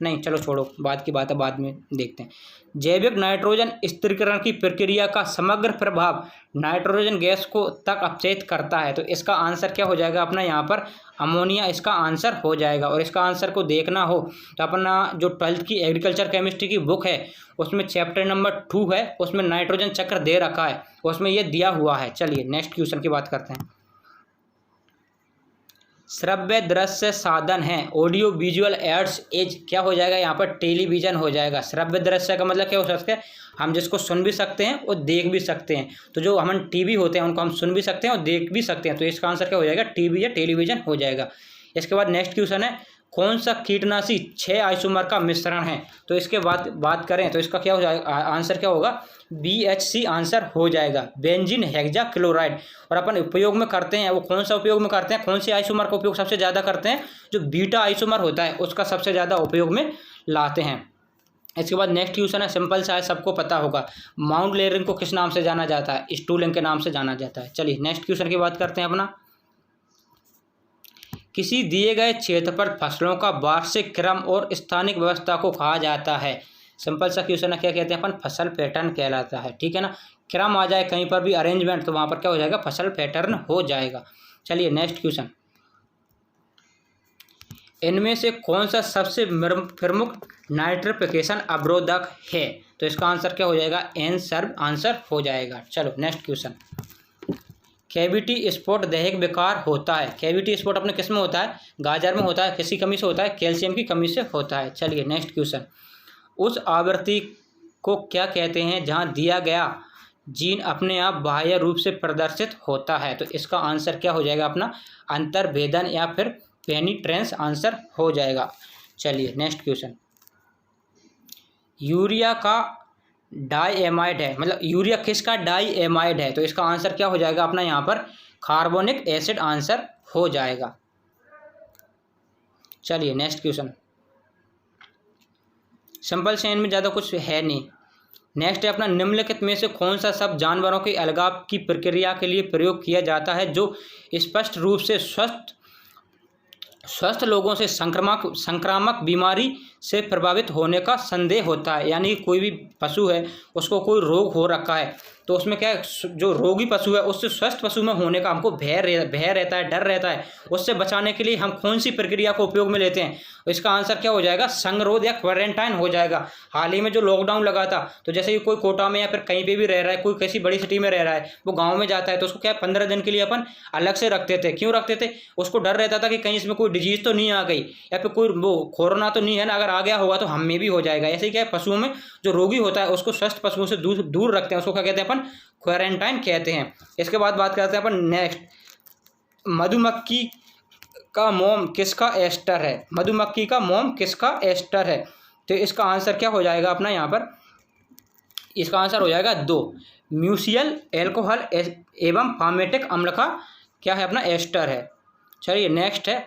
नहीं, चलो छोड़ो, बाद की बात है, बाद में देखते हैं। जैविक नाइट्रोजन स्थिरीकरण की प्रक्रिया का समग्र प्रभाव नाइट्रोजन गैस को तक अपचयित करता है, तो इसका आंसर क्या हो जाएगा अपना? यहाँ पर अमोनिया इसका आंसर हो जाएगा। और इसका आंसर को देखना हो तो अपना जो 12th की एग्रीकल्चर केमिस्ट्री की बुक है, उसमें चैप्टर नंबर 2 है, उसमें नाइट्रोजन चक्र दे रखा है, उसमें ये दिया हुआ है। चलिए नेक्स्ट क्वेश्चन की बात करते हैं। श्रव्य दृश्य साधन है, ऑडियो विजुअल एड्स एज क्या हो जाएगा? यहाँ पर टेलीविजन हो जाएगा। श्रव्य दृश्य का मतलब क्या हो सकता है? हम जिसको सुन भी सकते हैं और देख भी सकते हैं। तो जो हम टीवी होते हैं उनको हम सुन भी सकते हैं और देख भी सकते हैं, तो इसका आंसर क्या हो जाएगा? टीवी या टेलीविजन हो जाएगा। इसके बाद नेक्स्ट क्वेश्चन है, कौन सा कीटनाशी 6 आइसोमर का मिश्रण है? तो इसके बाद बात करें तो इसका क्या हो जाएगा? आंसर क्या होगा? BHC आंसर हो जाएगा, बेंजीन हेक्सा क्लोराइड। और अपन उपयोग में करते हैं, वो कौन सा उपयोग में करते हैं? कौन से आइसोमर का उपयोग सबसे ज़्यादा करते हैं? जो बीटा आइसोमर होता है उसका सबसे ज़्यादा उपयोग में लाते हैं। इसके बाद नेक्स्ट क्वेश्चन है, सिंपल सा है, सबको पता होगा। माउंट लेयरिंग को किस नाम से जाना जाता है? स्टूलिंग के नाम से जाना जाता है। चलिए नेक्स्ट क्वेश्चन की बात करते हैं अपना। किसी दिए गए क्षेत्र पर फसलों का वार्षिक क्रम और स्थानिक व्यवस्था को कहा जाता है। सिंपल सा क्वेश्चन है, क्या कहते हैं अपन? फसल पैटर्न कहलाता है, ठीक है ना। क्रम आ जाए कहीं पर भी, अरेंजमेंट, तो वहाँ पर क्या हो जाएगा? फसल पैटर्न हो जाएगा। चलिए नेक्स्ट क्वेश्चन, इनमें से कौन सा सबसे प्रमुख नाइट्रिफिकेशन अवरोधक है? तो इसका आंसर क्या हो जाएगा? एनसर्ब आंसर हो जाएगा। चलो नेक्स्ट क्वेश्चन, कैविटी स्पॉट दैहिक विकार होता है। कैविटी स्पॉट अपने किस में होता है? गाजर में होता है। किसी कमी से होता है? कैल्शियम की कमी से होता है। चलिए नेक्स्ट क्वेश्चन, उस आवृत्ति को क्या कहते हैं जहां दिया गया जीन अपने आप बाह्य रूप से प्रदर्शित होता है? तो इसका आंसर क्या हो जाएगा अपना? अंतर्भेदन या फिर पेनिट्रेंस आंसर हो जाएगा। चलिए नेक्स्ट क्वेश्चन, यूरिया का डाईएमाइड है, मतलब यूरिया किसका डाईएमाइड है? तो इसका आंसर क्या हो जाएगा अपना? यहाँ पर कार्बोनिक एसिड आंसर हो जाएगा। चलिए नेक्स्ट क्वेश्चन, सिंपल से, इनमें ज़्यादा कुछ है नहीं। नेक्स्ट है अपना, निम्नलिखित में से कौन सा शब्द जानवरों के अलगाव की प्रक्रिया के लिए प्रयोग किया जाता है जो स्पष्ट रूप से स्वस्थ लोगों से संक्रामक बीमारी से प्रभावित होने का संदेह होता है? यानी कोई भी पशु है, उसको कोई रोग हो रखा है, तो उसमें क्या है, जो रोगी पशु है उससे स्वस्थ पशु में होने का हमको भय रहता है, डर रहता है। उससे बचाने के लिए हम कौन सी प्रक्रिया को उपयोग में लेते हैं? इसका आंसर क्या हो जाएगा? संगरोध या क्वारंटाइन हो जाएगा। हाल ही में जो लॉकडाउन लगा था, तो जैसे कि कोई कोटा में या फिर कहीं पे भी रह रहा है, कोई किसी बड़ी सिटी में रह रहा है, वो गाँव में जाता है, तो उसको क्या 15 दिन के लिए अपन अलग से रखते थे। क्यों रखते थे? उसको डर रहता था कि कहीं इसमें कोई डिजीज तो नहीं आ गई, या फिर कोई वो कोरोना तो नहीं है ना, अगर आ गया होगा तो हम में भी हो जाएगा। ऐसे ही क्या है, पशुओं में जो रोगी होता है उसको स्वस्थ पशुओं से दूर रखते हैं, उसको क्या कहते हैं अपन? क्वारंटाइन कहते हैं। इसके बाद बात करते हैं अपन नेक्स्ट, मधुमक्खी का मोम किसका एस्टर है? मधुमक्खी का मोम किसका एस्टर है? तो इसका आंसर क्या हो जाएगा अपना? यहाँ पर इसका आंसर हो जाएगा 2, म्यूसियल एल्कोहल एवं पामेटिक अम्ल का क्या है अपना? एस्टर है। चलिए नेक्स्ट है,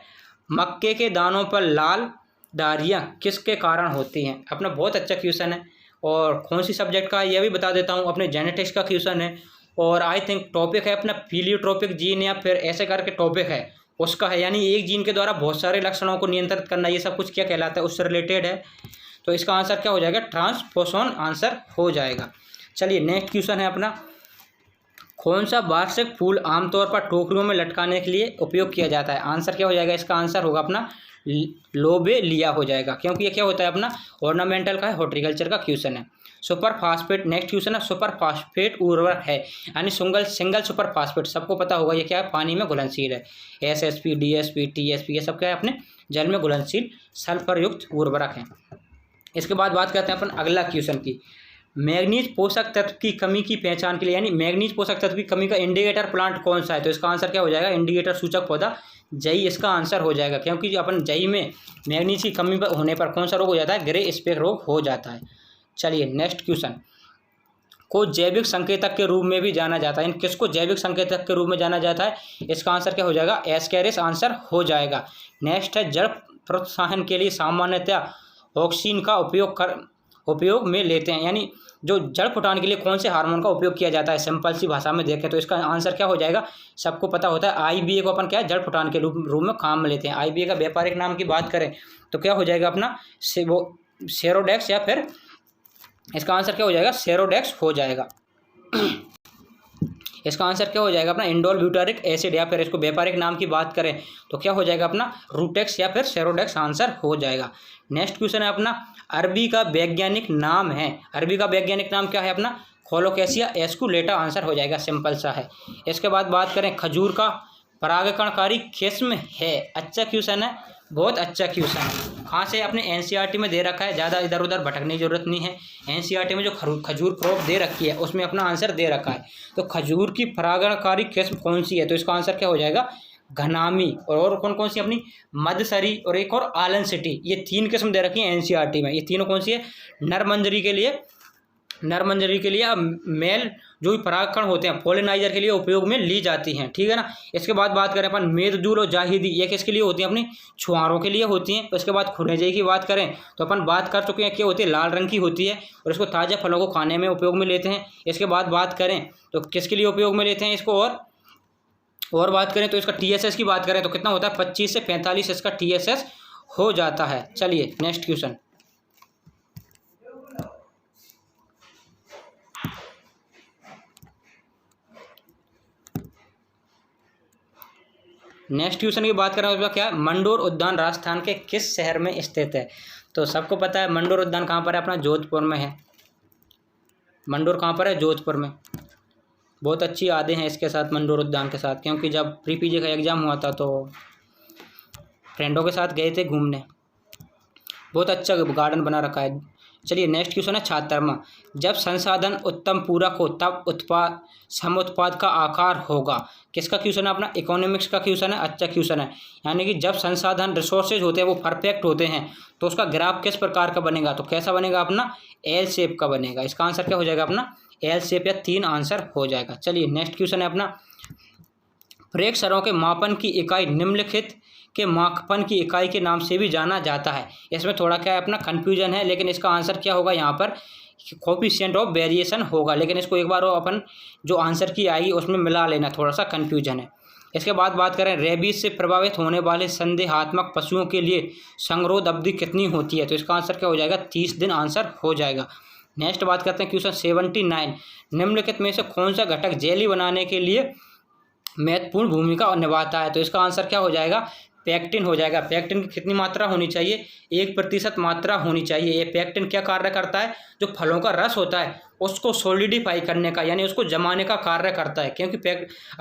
मक्के के दानों पर लाल धारियाँ किसके कारण होती हैं? अपना बहुत अच्छा क्वेश्चन है, और कौन सी सब्जेक्ट का यह भी बता देता हूँ, अपने जेनेटिक्स का क्वेश्चन है, और आई थिंक टॉपिक है अपना पीलियोट्रोपिक जीन या फिर ऐसे करके टॉपिक है उसका है, यानी एक जीन के द्वारा बहुत सारे लक्षणों को नियंत्रित करना, ये सब कुछ क्या कहलाता है, उससे रिलेटेड है। तो इसका आंसर क्या हो जाएगा? ट्रांसपोसोन आंसर हो जाएगा। चलिए नेक्स्ट क्वेश्चन है अपना, कौन सा वार्षिक फूल आमतौर पर टोकरियों में लटकाने के लिए उपयोग किया जाता है? आंसर क्या हो जाएगा? इसका आंसर होगा अपना लोबेलिया हो जाएगा, क्योंकि ये क्या होता है अपना ऑर्नामेंटल का है, हॉर्टिकल्चर का क्वेश्चन है। सुपर फास्फेट, नेक्स्ट क्वेश्चन है सुपर फास्फेट उर्वरक है, यानी सिंगल सुपर फास्फेट, सबको पता होगा ये क्या है, पानी में घुलनशील है। SSP, DSP, TSP ये सब क्या है अपने जल में घुलनशील सल्फर युक्त उर्वरक हैं। इसके बाद बात करते हैं अपन अगला क्वेश्चन की, मैग्नीज पोषक तत्व की कमी की पहचान के लिए, यानी मैग्नीज पोषक तत्व की कमी का इंडिकेटर प्लांट कौन सा है, तो इसका आंसर क्या हो जाएगा, इंडिकेटर सूचक पौधा जई इसका आंसर हो जाएगा, क्योंकि अपन जई में मैग्नीज की कमी होने पर कौन सा रोग हो जाता है, ग्रे स्पैक रोग हो जाता है। चलिए नेक्स्ट क्वेश्चन, को जैविक संकेतक के रूप में भी जाना जाता है, किसको जैविक संकेतक के रूप में जाना जाता है, इसका आंसर क्या हो जाएगा, एस्केरिस आंसर हो जाएगा। नेक्स्ट है जड़ प्रोत्साहन के लिए सामान्यतः ऑक्सीन का उपयोग में लेते हैं, यानी जो जड़ फुटाने के लिए कौन से हार्मोन का उपयोग किया जाता है, सिंपल सी भाषा में देखें तो इसका आंसर क्या हो जाएगा, सबको पता होता है IBA को अपन क्या है जड़ फुटाने के रूप में काम में लेते हैं। IBA का व्यापारिक नाम की बात करें तो क्या हो जाएगा अपना वो सेरोडेक्स, या फिर इसका आंसर क्या हो जाएगा, सेरोडेक्स हो जाएगा। इसका आंसर क्या हो जाएगा अपना इंडोल ब्यूटारिक एसिड, या फिर इसको व्यापारिक नाम की बात करें तो क्या हो जाएगा अपना रूटेक्स या फिर सेरोडेक्स आंसर हो जाएगा। नेक्स्ट क्वेश्चन है अपना अरबी का वैज्ञानिक नाम है, अरबी का वैज्ञानिक नाम क्या है अपना, कोलोकेसिया एस्कुलेटा आंसर हो जाएगा, सिंपल सा है। इसके बाद बात करें खजूर का परागकणकारी किस्म है, अच्छा क्वेश्चन है, बहुत अच्छा क्वेश्चन है। कहाँ से अपने NCERT में दे रखा है, ज़्यादा इधर उधर भटकने की जरूरत नहीं है। NCERT में जो खजूर क्रॉप दे रखी है उसमें अपना आंसर दे रखा है, तो खजूर की परागणकारी किस्म कौन सी है, तो इसका आंसर क्या हो जाएगा, घनामी, और कौन कौन सी अपनी मदसरी और एक और आलन सिटी, ये 3 किस्म दे रखी है NCERT में। ये तीनों कौन सी है, नरमंजरी के लिए मेल जो भी परागकण होते हैं पोलिनाइजर के लिए उपयोग में ली जाती हैं, ठीक है ना। इसके बाद बात करें अपन मेदजूल और जाहिदी, ये किसके लिए होती हैं, अपनी छुआरों के लिए होती हैं। उसके बाद खुनेजई की बात करें तो अपन बात कर चुके हैं, क्या होती है, लाल रंग की होती है और इसको ताज़ा फलों को खाने में उपयोग में लेते हैं। इसके बाद बात करें तो किसके लिए उपयोग में लेते हैं इसको, और बात करें तो इसका TSS की बात करें तो कितना होता है, 25 से 45 इसका TSS हो जाता है। चलिए नेक्स्ट क्वेश्चन, की बात करें तो क्या, मंडोर उद्यान राजस्थान के किस शहर में स्थित है, तो सबको पता है मंडोर उद्यान कहाँ पर है, अपना जोधपुर में है। मंडोर कहाँ पर है, जोधपुर में। बहुत अच्छी यादें हैं इसके साथ, मंडोर उद्यान के साथ, क्योंकि जब प्री PG का एग्ज़ाम हुआ था तो फ्रेंडों के साथ गए थे घूमने, बहुत अच्छा गार्डन बना रखा है। चलिए नेक्स्ट क्वेश्चन है 76वां, जब संसाधन उत्तम पूरक हो तब समुत्पाद का आकार होगा, किसका क्वेश्चन है अपना, इकोनॉमिक्स का क्वेश्चन है, अच्छा क्वेश्चन है। यानी कि जब संसाधन रिसोर्सेज होते हैं वो परफेक्ट होते हैं तो उसका ग्राफ किस प्रकार का बनेगा, तो कैसा बनेगा अपना, L शेप का बनेगा। इसका आंसर क्या हो जाएगा अपना, L शेप या 3 आंसर हो जाएगा। चलिए नेक्स्ट क्वेश्चन है अपना, प्रेक्षरों के मापन की इकाई निम्नलिखित के मापन की इकाई के नाम से भी जाना जाता है। इसमें थोड़ा क्या है अपना कन्फ्यूजन है, लेकिन इसका आंसर क्या होगा यहाँ पर, कोफिशिएंट ऑफ वेरिएशन होगा, लेकिन इसको एक बार अपन जो आंसर की आएगी उसमें मिला लेना, थोड़ा सा कन्फ्यूजन है। इसके बाद बात करें रेबीज से प्रभावित होने वाले संदेहात्मक पशुओं के लिए संगरोध अवधि कितनी होती है, तो इसका आंसर क्या हो जाएगा, 30 दिन आंसर हो जाएगा। नेक्स्ट बात करते हैं क्वेश्चन 79, निम्नलिखित में से कौन सा घटक जेली बनाने के लिए महत्वपूर्ण भूमिका निभाता है, तो इसका आंसर क्या हो जाएगा, पैक्टिन हो जाएगा। पैक्टिन की कितनी मात्रा होनी चाहिए, 1% मात्रा होनी चाहिए। ये पैक्टिन क्या कार्य करता है, जो फलों का रस होता है उसको सॉलिडिफाई करने का, यानी उसको जमाने का कार्य करता है, क्योंकि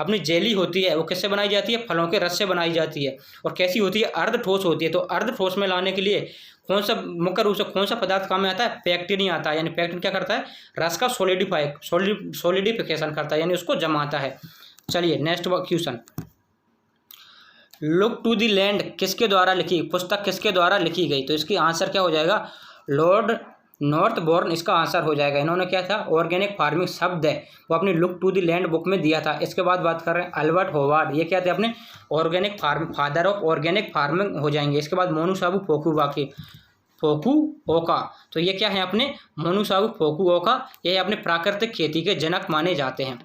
अपनी जेली होती है वो किससे बनाई जाती है, फलों के रस से बनाई जाती है, और कैसी होती है, अर्ध ठोस होती है। तो अर्ध ठोस में लाने के लिए कौन सा मुख्य रूप से कौन सा पदार्थ काम में आता है, पैक्टिन ही आता है। यानी पैक्टिन क्या करता है, रस का सॉलिडिफिकेशन करता है, यानी उसको जमाता है। चलिए next question, look to the land किसके द्वारा लिखी, पुस्तक किसके द्वारा लिखी गई, तो इसकी आंसर क्या हो जाएगा, लॉर्ड नॉर्थबोर्न इसका आंसर हो जाएगा। इन्होंने क्या था, ऑर्गेनिक फार्मिंग शब्द है वो अपनी look to the land book में दिया था। इसके बाद बात कर रहे हैं अल्बर्ट होवार्ड, ये क्या थे अपने organic father of organic farming हो जाएंगे। इसके बाद मोनुसाबू फोकुओका, तो ये क्या है अपने मोनुसाबू फोकुओका, ये अपने प्राकृतिक खेती के जनक माने जाते हैं।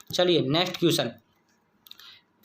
चलिए नेक्स्ट क्वेश्चन,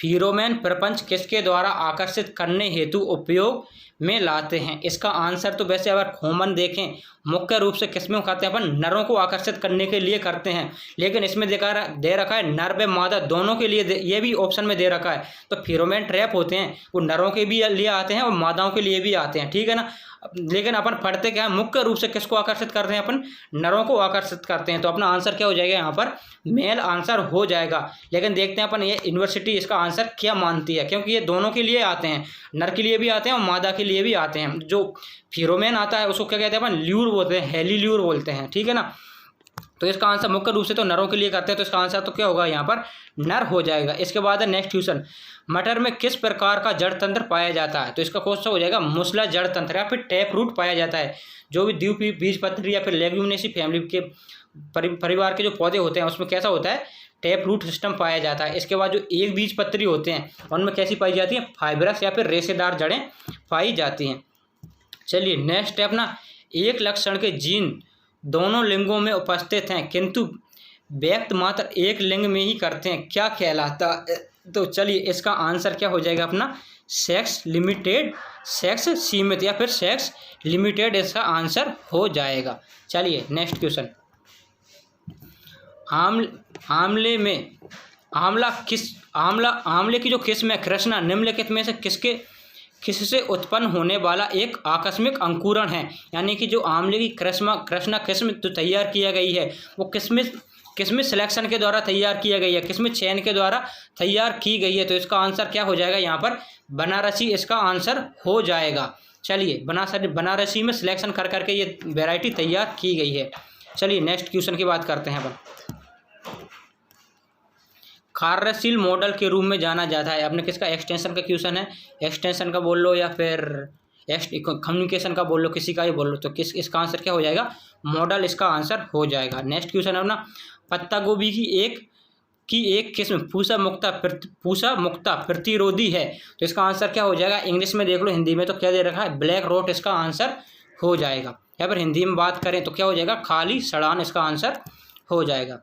फेरोमोन प्रपंच किसके द्वारा आकर्षित करने हेतु उपयोग में लाते हैं? इसका आंसर तो वैसे अगर कॉमन देखें मुख्य रूप से किस में करते हैं अपन, नरों को आकर्षित करने के लिए करते हैं, लेकिन इसमें दे रखा है नर व मादा दोनों के लिए, ये भी ऑप्शन में दे रखा है। तो फेरोमोन ट्रैप होते हैं वो नरों के भी लिए आते हैं और मादाओं के लिए भी आते हैं, ठीक है ना। लेकिन अपन पढ़ते क्या है, मुख्य रूप से किसको आकर्षित करते हैं अपन, नरों को आकर्षित करते हैं। तो अपना आंसर क्या हो जाएगा यहाँ पर, मेल आंसर हो जाएगा। लेकिन देखते हैं अपन ये यूनिवर्सिटी इसका आंसर क्या मानती है, क्योंकि ये दोनों के लिए आते हैं, नर के लिए भी आते हैं और मादा के लिए भी आते हैं। जो फेरोमोन आता है उसको क्या कहते हैं अपन, ल्यूर बोलते हैं, हेली ल्यूर बोलते हैं, ठीक है ना। तो इसका आंसर मुख्य रूप से तो नरों के लिए करते हैं, तो इसका आंसर तो क्या होगा यहाँ पर, नर हो जाएगा। इसके बाद है नेक्स्ट क्वेश्चन, मटर में किस प्रकार का जड़ तंत्र पाया जाता है? तो इसका क्वेश्चन हो जाएगा मूसला जड़ तंत्र या फिर टैप रूट पाया जाता है। जो भी द्विबीजपत्री या फिर लेग्यूमिनेसी फैमिली के परिवार के जो पौधे होते हैं उसमें कैसा होता है, टैप रूट सिस्टम पाया जाता है। इसके बाद जो एक बीजपत्री होते हैं उनमें कैसी पाई जाती है, फाइब्रस या फिर रेशेदार जड़ें पाई जाती हैं। चलिए नेक्स्ट स्टेप ना, एक लक्षण के जीन दोनों लिंगों में उपस्थित हैं किंतु व्यक्त मात्र एक लिंग में ही करते हैं, क्या कहलाता? तो चलिए इसका आंसर क्या हो जाएगा अपना, सेक्स लिमिटेड, सेक्स सीमित या फिर सेक्स लिमिटेड इसका आंसर हो जाएगा। चलिए नेक्स्ट क्वेश्चन, आमले में आमले की जो किस्म है कृष्णा निम्नलिखित में से किससे उत्पन्न होने वाला एक आकस्मिक अंकुरण है? यानी कि जो आमले की कृष्णा किस्म तो तैयार किया गई है वो किसमें सिलेक्शन के द्वारा तैयार किया गई है, किसमें चयन के द्वारा तैयार की गई है? तो इसका आंसर क्या हो जाएगा यहाँ पर, बनारसी इसका आंसर हो जाएगा। चलिए बनारसी में सिलेक्शन कर करके ये वैरायटी तैयार की गई है। चलिए नेक्स्ट क्वेश्चन की बात करते हैं अपन, कार्यशील मॉडल के रूप में जाना जाता है, आपने किसका, एक्सटेंशन का क्वेश्चन है, एक्सटेंशन का बोल लो या फिर कम्युनिकेशन का बोल लो, किसी का ही बोल लो, तो इसका आंसर क्या हो जाएगा, मॉडल इसका आंसर हो जाएगा। नेक्स्ट क्वेश्चन है अपना, पत्ता गोभी की एक किस्म पूसा मुक्ता प्रतिरोधी है, तो इसका आंसर क्या हो जाएगा, इंग्लिश में देख लो, हिंदी में तो क्या दे रखा है, ब्लैक रोट इसका आंसर हो जाएगा। या फिर हिंदी में बात करें तो क्या हो जाएगा, खाली सड़ान इसका आंसर हो जाएगा।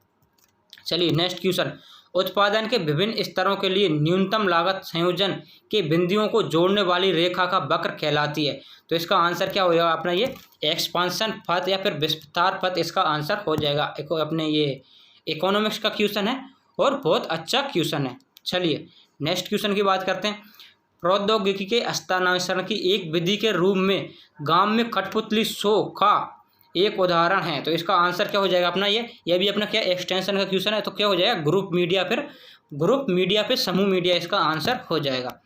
चलिए नेक्स्ट क्वेश्चन, उत्पादन के विभिन्न स्तरों के लिए न्यूनतम लागत संयोजन के बिंदुओं को जोड़ने वाली रेखा का वक्र कहलाती है, तो इसका आंसर क्या हो जाएगा अपना, ये एक्सपांशन पथ या फिर विस्तार पथ इसका आंसर हो जाएगा। अपने ये इकोनॉमिक्स का क्वेश्चन है और बहुत अच्छा क्वेश्चन है। चलिए नेक्स्ट क्वेश्चन की बात करते हैं, प्रौद्योगिकी के हस्तांतरण की एक विधि के रूप में गांव में कठपुतली शो का एक उदाहरण है, तो इसका आंसर क्या हो जाएगा अपना, ये भी अपना क्या एक्सटेंशन का क्वेश्चन है, तो क्या हो जाएगा, ग्रुप मीडिया फिर समूह मीडिया इसका आंसर हो जाएगा।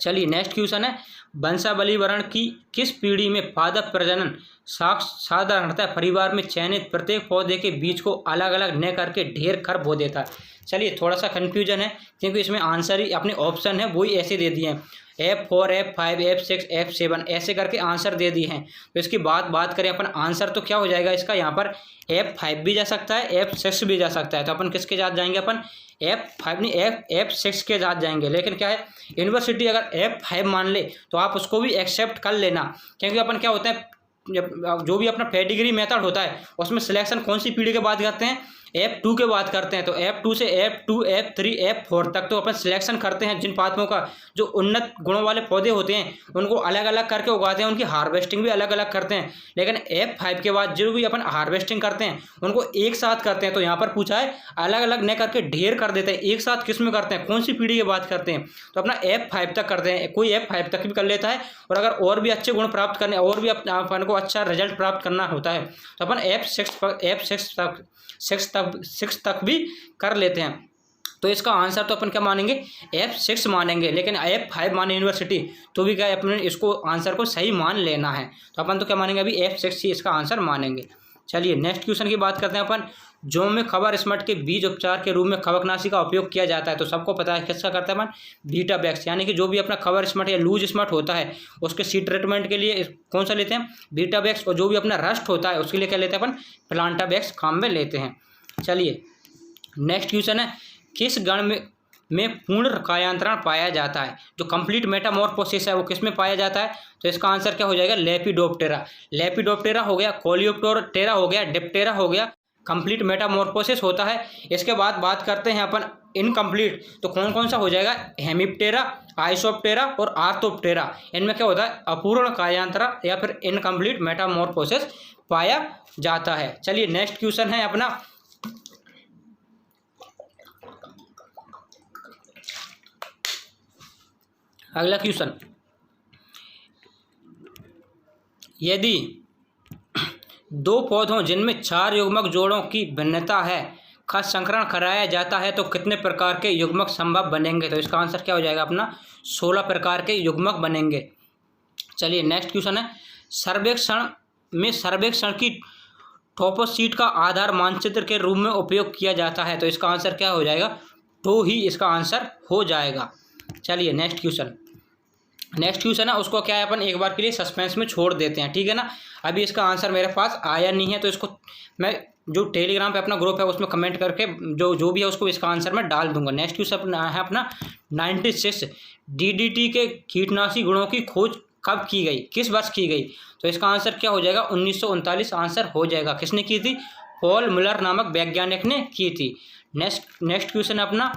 चलिए नेक्स्ट क्वेश्चन है, वंशावलीकरण की किस पीढ़ी में पादप प्रजनन साधारणतः परिवार में चयनित प्रत्येक पौधे के बीज को अलग अलग न करके ढेर कर बो देता है? चलिए थोड़ा सा कन्फ्यूजन है क्योंकि इसमें आंसर ही अपने ऑप्शन है वही ऐसे दे दिए हैं, F4 F5 F6 F7 ऐसे करके आंसर दे दिए हैं। तो इसकी बात करें अपन, आंसर तो क्या हो जाएगा इसका, यहाँ पर F5 भी जा सकता है, F6 भी जा सकता है। तो अपन किसके साथ जाएंगे, अपन F5 नहीं F6 के साथ जाएंगे। लेकिन क्या है, यूनिवर्सिटी अगर F5 मान ले तो आप उसको भी एक्सेप्ट कर लेना, क्योंकि अपन क्या होता है, जो भी अपना पेडिग्री मेथड होता है उसमें सिलेक्शन कौन सी पीढ़ी के बाद करते हैं, F2 के बाद करते हैं। तो F2 से F2 F3 F4 तक तो अपन सिलेक्शन करते हैं जिन पादपों का जो उन्नत गुणों वाले पौधे होते हैं उनको अलग अलग करके उगाते हैं, उनकी हार्वेस्टिंग भी अलग अलग करते हैं। लेकिन F5 के बाद जो भी अपन हार्वेस्टिंग करते हैं उनको एक साथ करते हैं। तो यहाँ पर पूछा है अलग अलग न करके ढेर कर देते हैं, एक साथ किस में करते हैं, कौन सी पीढ़ी के बाद करते हैं, तो अपना F5 तक करते हैं। कोई F5 तक भी कर लेता है, और अगर और भी अच्छे गुण प्राप्त करने और भी अपन को अच्छा रिजल्ट प्राप्त करना होता है तो अपन F6 तक भी कर लेते हैं। तो इसका आंसर तो अपन क्या मानेंगे, F6 मानेंगे। लेकिन F5 माने यूनिवर्सिटी तो भी क्या अपन इसको आंसर को सही मान लेना है, तो अपन तो क्या मानेंगे अभी F6 ही इसका आंसर मानेंगे। चलिए नेक्स्ट क्वेश्चन की बात करते हैं अपन, जो में खबर स्मट के बीज उपचार के रूप में कवकनाशी का उपयोग किया जाता है। तो सबको पता है किसका करता है अपन, बीटाबैक्स, यानी कि जो भी अपना खबर स्मट या लूज स्मट होता है उसके सीड ट्रीटमेंट के लिए कौन सा लेते हैं, बीटाबैक्स। और जो भी अपना रस्ट होता है उसके लिए क्या लेते हैं अपन, प्लांटाबैक्स काम में लेते हैं। चलिए नेक्स्ट क्वेश्चन है, किस गण में पूर्ण कायांतरण पाया जाता है, जो कंप्लीट मेटामॉर्फोसिस है वो किस में पाया जाता है, तो इसका आंसर क्या हो जाएगा, लेपिडोप्टेरा हो गया, कोलियोप्टेरा हो गया, डिप्टेरा हो गया, कंप्लीट मेटामॉर्फोसिस होता है। इसके बाद बात करते हैं अपन इनकम्प्लीट, तो कौन कौन सा हो जाएगा, हेमिप्टेरा, आइसोप्टेरा और आर्थोप्टेरा। इनमें क्या होता है, अपूर्ण कार्यांतरा या फिर इनकम्प्लीट मेटामॉर्फोसिस पाया जाता है। चलिए नेक्स्ट क्वेश्चन है अपना, अगला क्वेश्चन, यदि दो पौधों जिनमें 4 युग्मक जोड़ों की भिन्नता है का संकरण कराया जाता है तो कितने प्रकार के युग्मक संभव बनेंगे। तो इसका आंसर क्या हो जाएगा अपना, 16 प्रकार के युग्मक बनेंगे। चलिए नेक्स्ट क्वेश्चन है, सर्वेक्षण की टॉपोशीट का आधार मानचित्र के रूप में उपयोग किया जाता है। तो इसका आंसर क्या हो जाएगा, 2 ही इसका आंसर हो जाएगा। चलिए नेक्स्ट क्वेश्चन है, उसको क्या है अपन एक बार के लिए सस्पेंस में छोड़ देते हैं, ठीक है ना। अभी इसका आंसर मेरे पास आया नहीं है, तो इसको मैं जो टेलीग्राम पे अपना ग्रुप है उसमें कमेंट करके जो भी है उसको इसका आंसर मैं डाल दूंगा। नेक्स्ट क्वेश्चन है अपना 96, DDT के कीटनाशी गुणों की खोज कब की गई, किस वर्ष की गई। तो इसका आंसर क्या हो जाएगा, 1939 आंसर हो जाएगा। किसने की थी, पॉल मुलर नामक वैज्ञानिक ने की थी। नेक्स्ट क्वेश्चन अपना,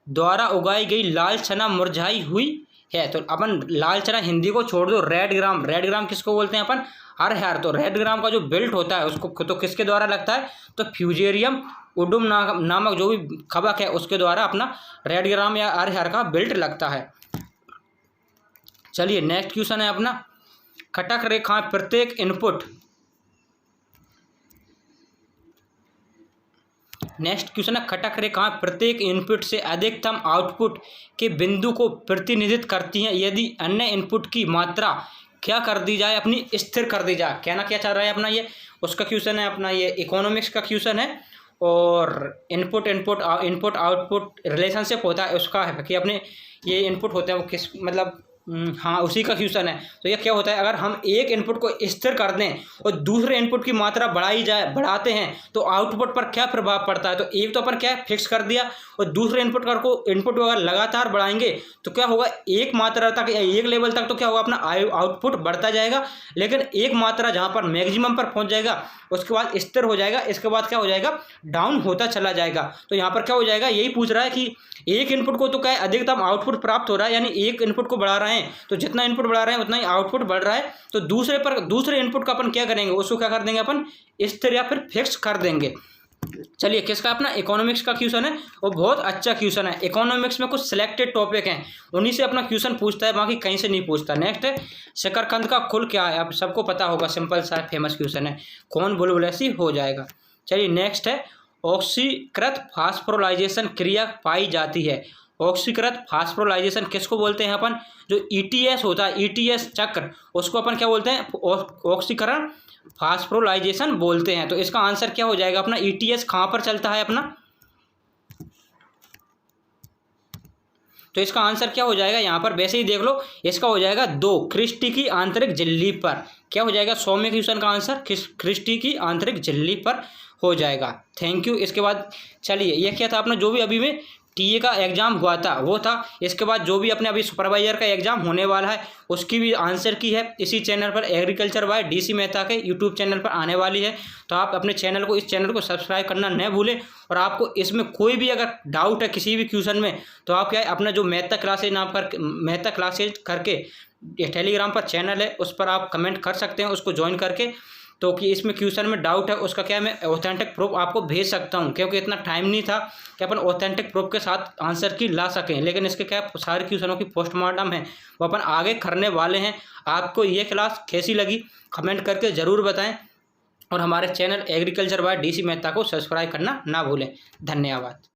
द्वारा उगाई गई लाल चना मुरझाई हुई है। तो अपन लाल चना हिंदी को छोड़ दो, रेड ग्राम किसको बोलते हैं अपन, अरहर। तो रेड ग्राम का जो बेल्ट होता है उसको तो किसके द्वारा लगता है, तो फ्यूजेरियम उडुम नामक जो भी कवक है उसके द्वारा अपना रेड ग्राम या अरहर का बेल्ट लगता है। चलिए नेक्स्ट क्वेश्चन है अपना, कटक रेखाएं प्रत्येक इनपुट, नेक्स्ट क्वेश्चन है, कटक रेखाएं प्रत्येक इनपुट से अधिकतम आउटपुट के बिंदु को प्रतिनिधित्व करती हैं यदि अन्य इनपुट की मात्रा क्या कर दी जाए, अपनी स्थिर कर दी जाए। कहना क्या चाह रहा है अपना, ये उसका क्वेश्चन है अपना, ये इकोनॉमिक्स का क्वेश्चन है। और इनपुट आउटपुट रिलेशनशिप होता है उसका है कि अपने ये इनपुट होते हैं वो किस मतलब हाँ उसी का क्वेश्चन है। तो ये क्या होता है, अगर हम एक इनपुट को स्थिर कर दें और दूसरे इनपुट की मात्रा बढ़ाते हैं तो आउटपुट पर क्या प्रभाव पड़ता है। तो एक तो अपन क्या फिक्स कर दिया और दूसरे इनपुट को अगर लगातार बढ़ाएंगे तो क्या होगा, एक मात्रा तक या एक लेवल तक तो क्या होगा, अपना आउटपुट बढ़ता जाएगा, लेकिन एक मात्रा जहाँ पर मैक्सिमम पर पहुँच जाएगा उसके बाद स्थिर हो जाएगा, इसके बाद क्या हो जाएगा, डाउन होता चला जाएगा। तो यहाँ पर क्या हो जाएगा, यही पूछ रहा है कि एक इनपुट को तो क्या है अधिकतम आउटपुट प्राप्त हो रहा है, यानी एक इनपुट को बढ़ा रहे हैं तो जितना इनपुट बढ़ा रहे हैं उतना ही आउटपुट बढ़ रहा है। तो दूसरे इनपुट का अपन क्या करेंगे, उसको क्या कर देंगे अपन, स्थिर या फिर फिक्स कर देंगे। चलिए किसका अपना इकोनॉमिक्स का क्वेश्चन है, वो बहुत अच्छा क्वेश्चन है। इकोनॉमिक्स में कुछ सिलेक्टेड टॉपिक हैं उन्हीं से अपना क्वेश्चन पूछता है, बाकी कहीं से नहीं पूछता। नेक्स्ट है, शकरकंद का कुल क्या है, अब सबको पता होगा, सिंपल सा फेमस क्वेश्चन है, कौन बुलबुला सी हो जाएगा। चलिए नेक्स्ट है, ऑक्सीकृत फास्फोराइलेशन क्रिया पाई जाती है। ऑक्सीकृत फास्फोराइलेशन किसको बोलते हैं अपन, जो ETS होता है, ETS चक्र, उसको अपन क्या बोलते हैं, ऑक्सीकरण फास्फोराइलेशन बोलते हैं। तो इसका आंसर क्या हो जाएगा अपना, ETS कहाँ पर चलता है अपना, तो इसका आंसर क्या हो जाएगा, यहाँ पर वैसे ही देख लो, इसका हो जाएगा 2 क्रिस्टी की आंतरिक झिल्ली पर। क्या हो जाएगा 100वें क्वेश्चन का आंसर, क्रिस्टी की आंतरिक झिल्ली पर हो जाएगा। Thank you. इसके बाद चलिए ये क्या था अपना, जो भी अभी में टीए का एग्जाम हुआ था वो था। इसके बाद जो भी अपने अभी सुपरवाइजर का एग्जाम होने वाला है उसकी भी आंसर की है इसी चैनल पर, एग्रीकल्चर बाय DC मेहता के यूट्यूब चैनल पर आने वाली है। तो आप अपने इस चैनल को सब्सक्राइब करना न भूलें। और आपको इसमें कोई भी अगर डाउट है किसी भी क्वेश्चन में तो आप क्या है, अपना जो मेहता क्लासेज करके टेलीग्राम पर चैनल है उस पर आप कमेंट कर सकते हैं, उसको ज्वाइन करके। तो कि इसमें क्वेश्चन में डाउट है उसका क्या मैं ऑथेंटिक प्रूफ आपको भेज सकता हूं, क्योंकि इतना टाइम नहीं था कि अपन ऑथेंटिक प्रूफ के साथ आंसर की ला सकें। लेकिन इसके क्या सारे क्वेश्चनों की पोस्टमार्टम है वो अपन आगे करने वाले हैं। आपको ये क्लास कैसी लगी कमेंट करके ज़रूर बताएं और हमारे channel agriculture by DC Mehta को सब्सक्राइब करना ना भूलें। धन्यवाद।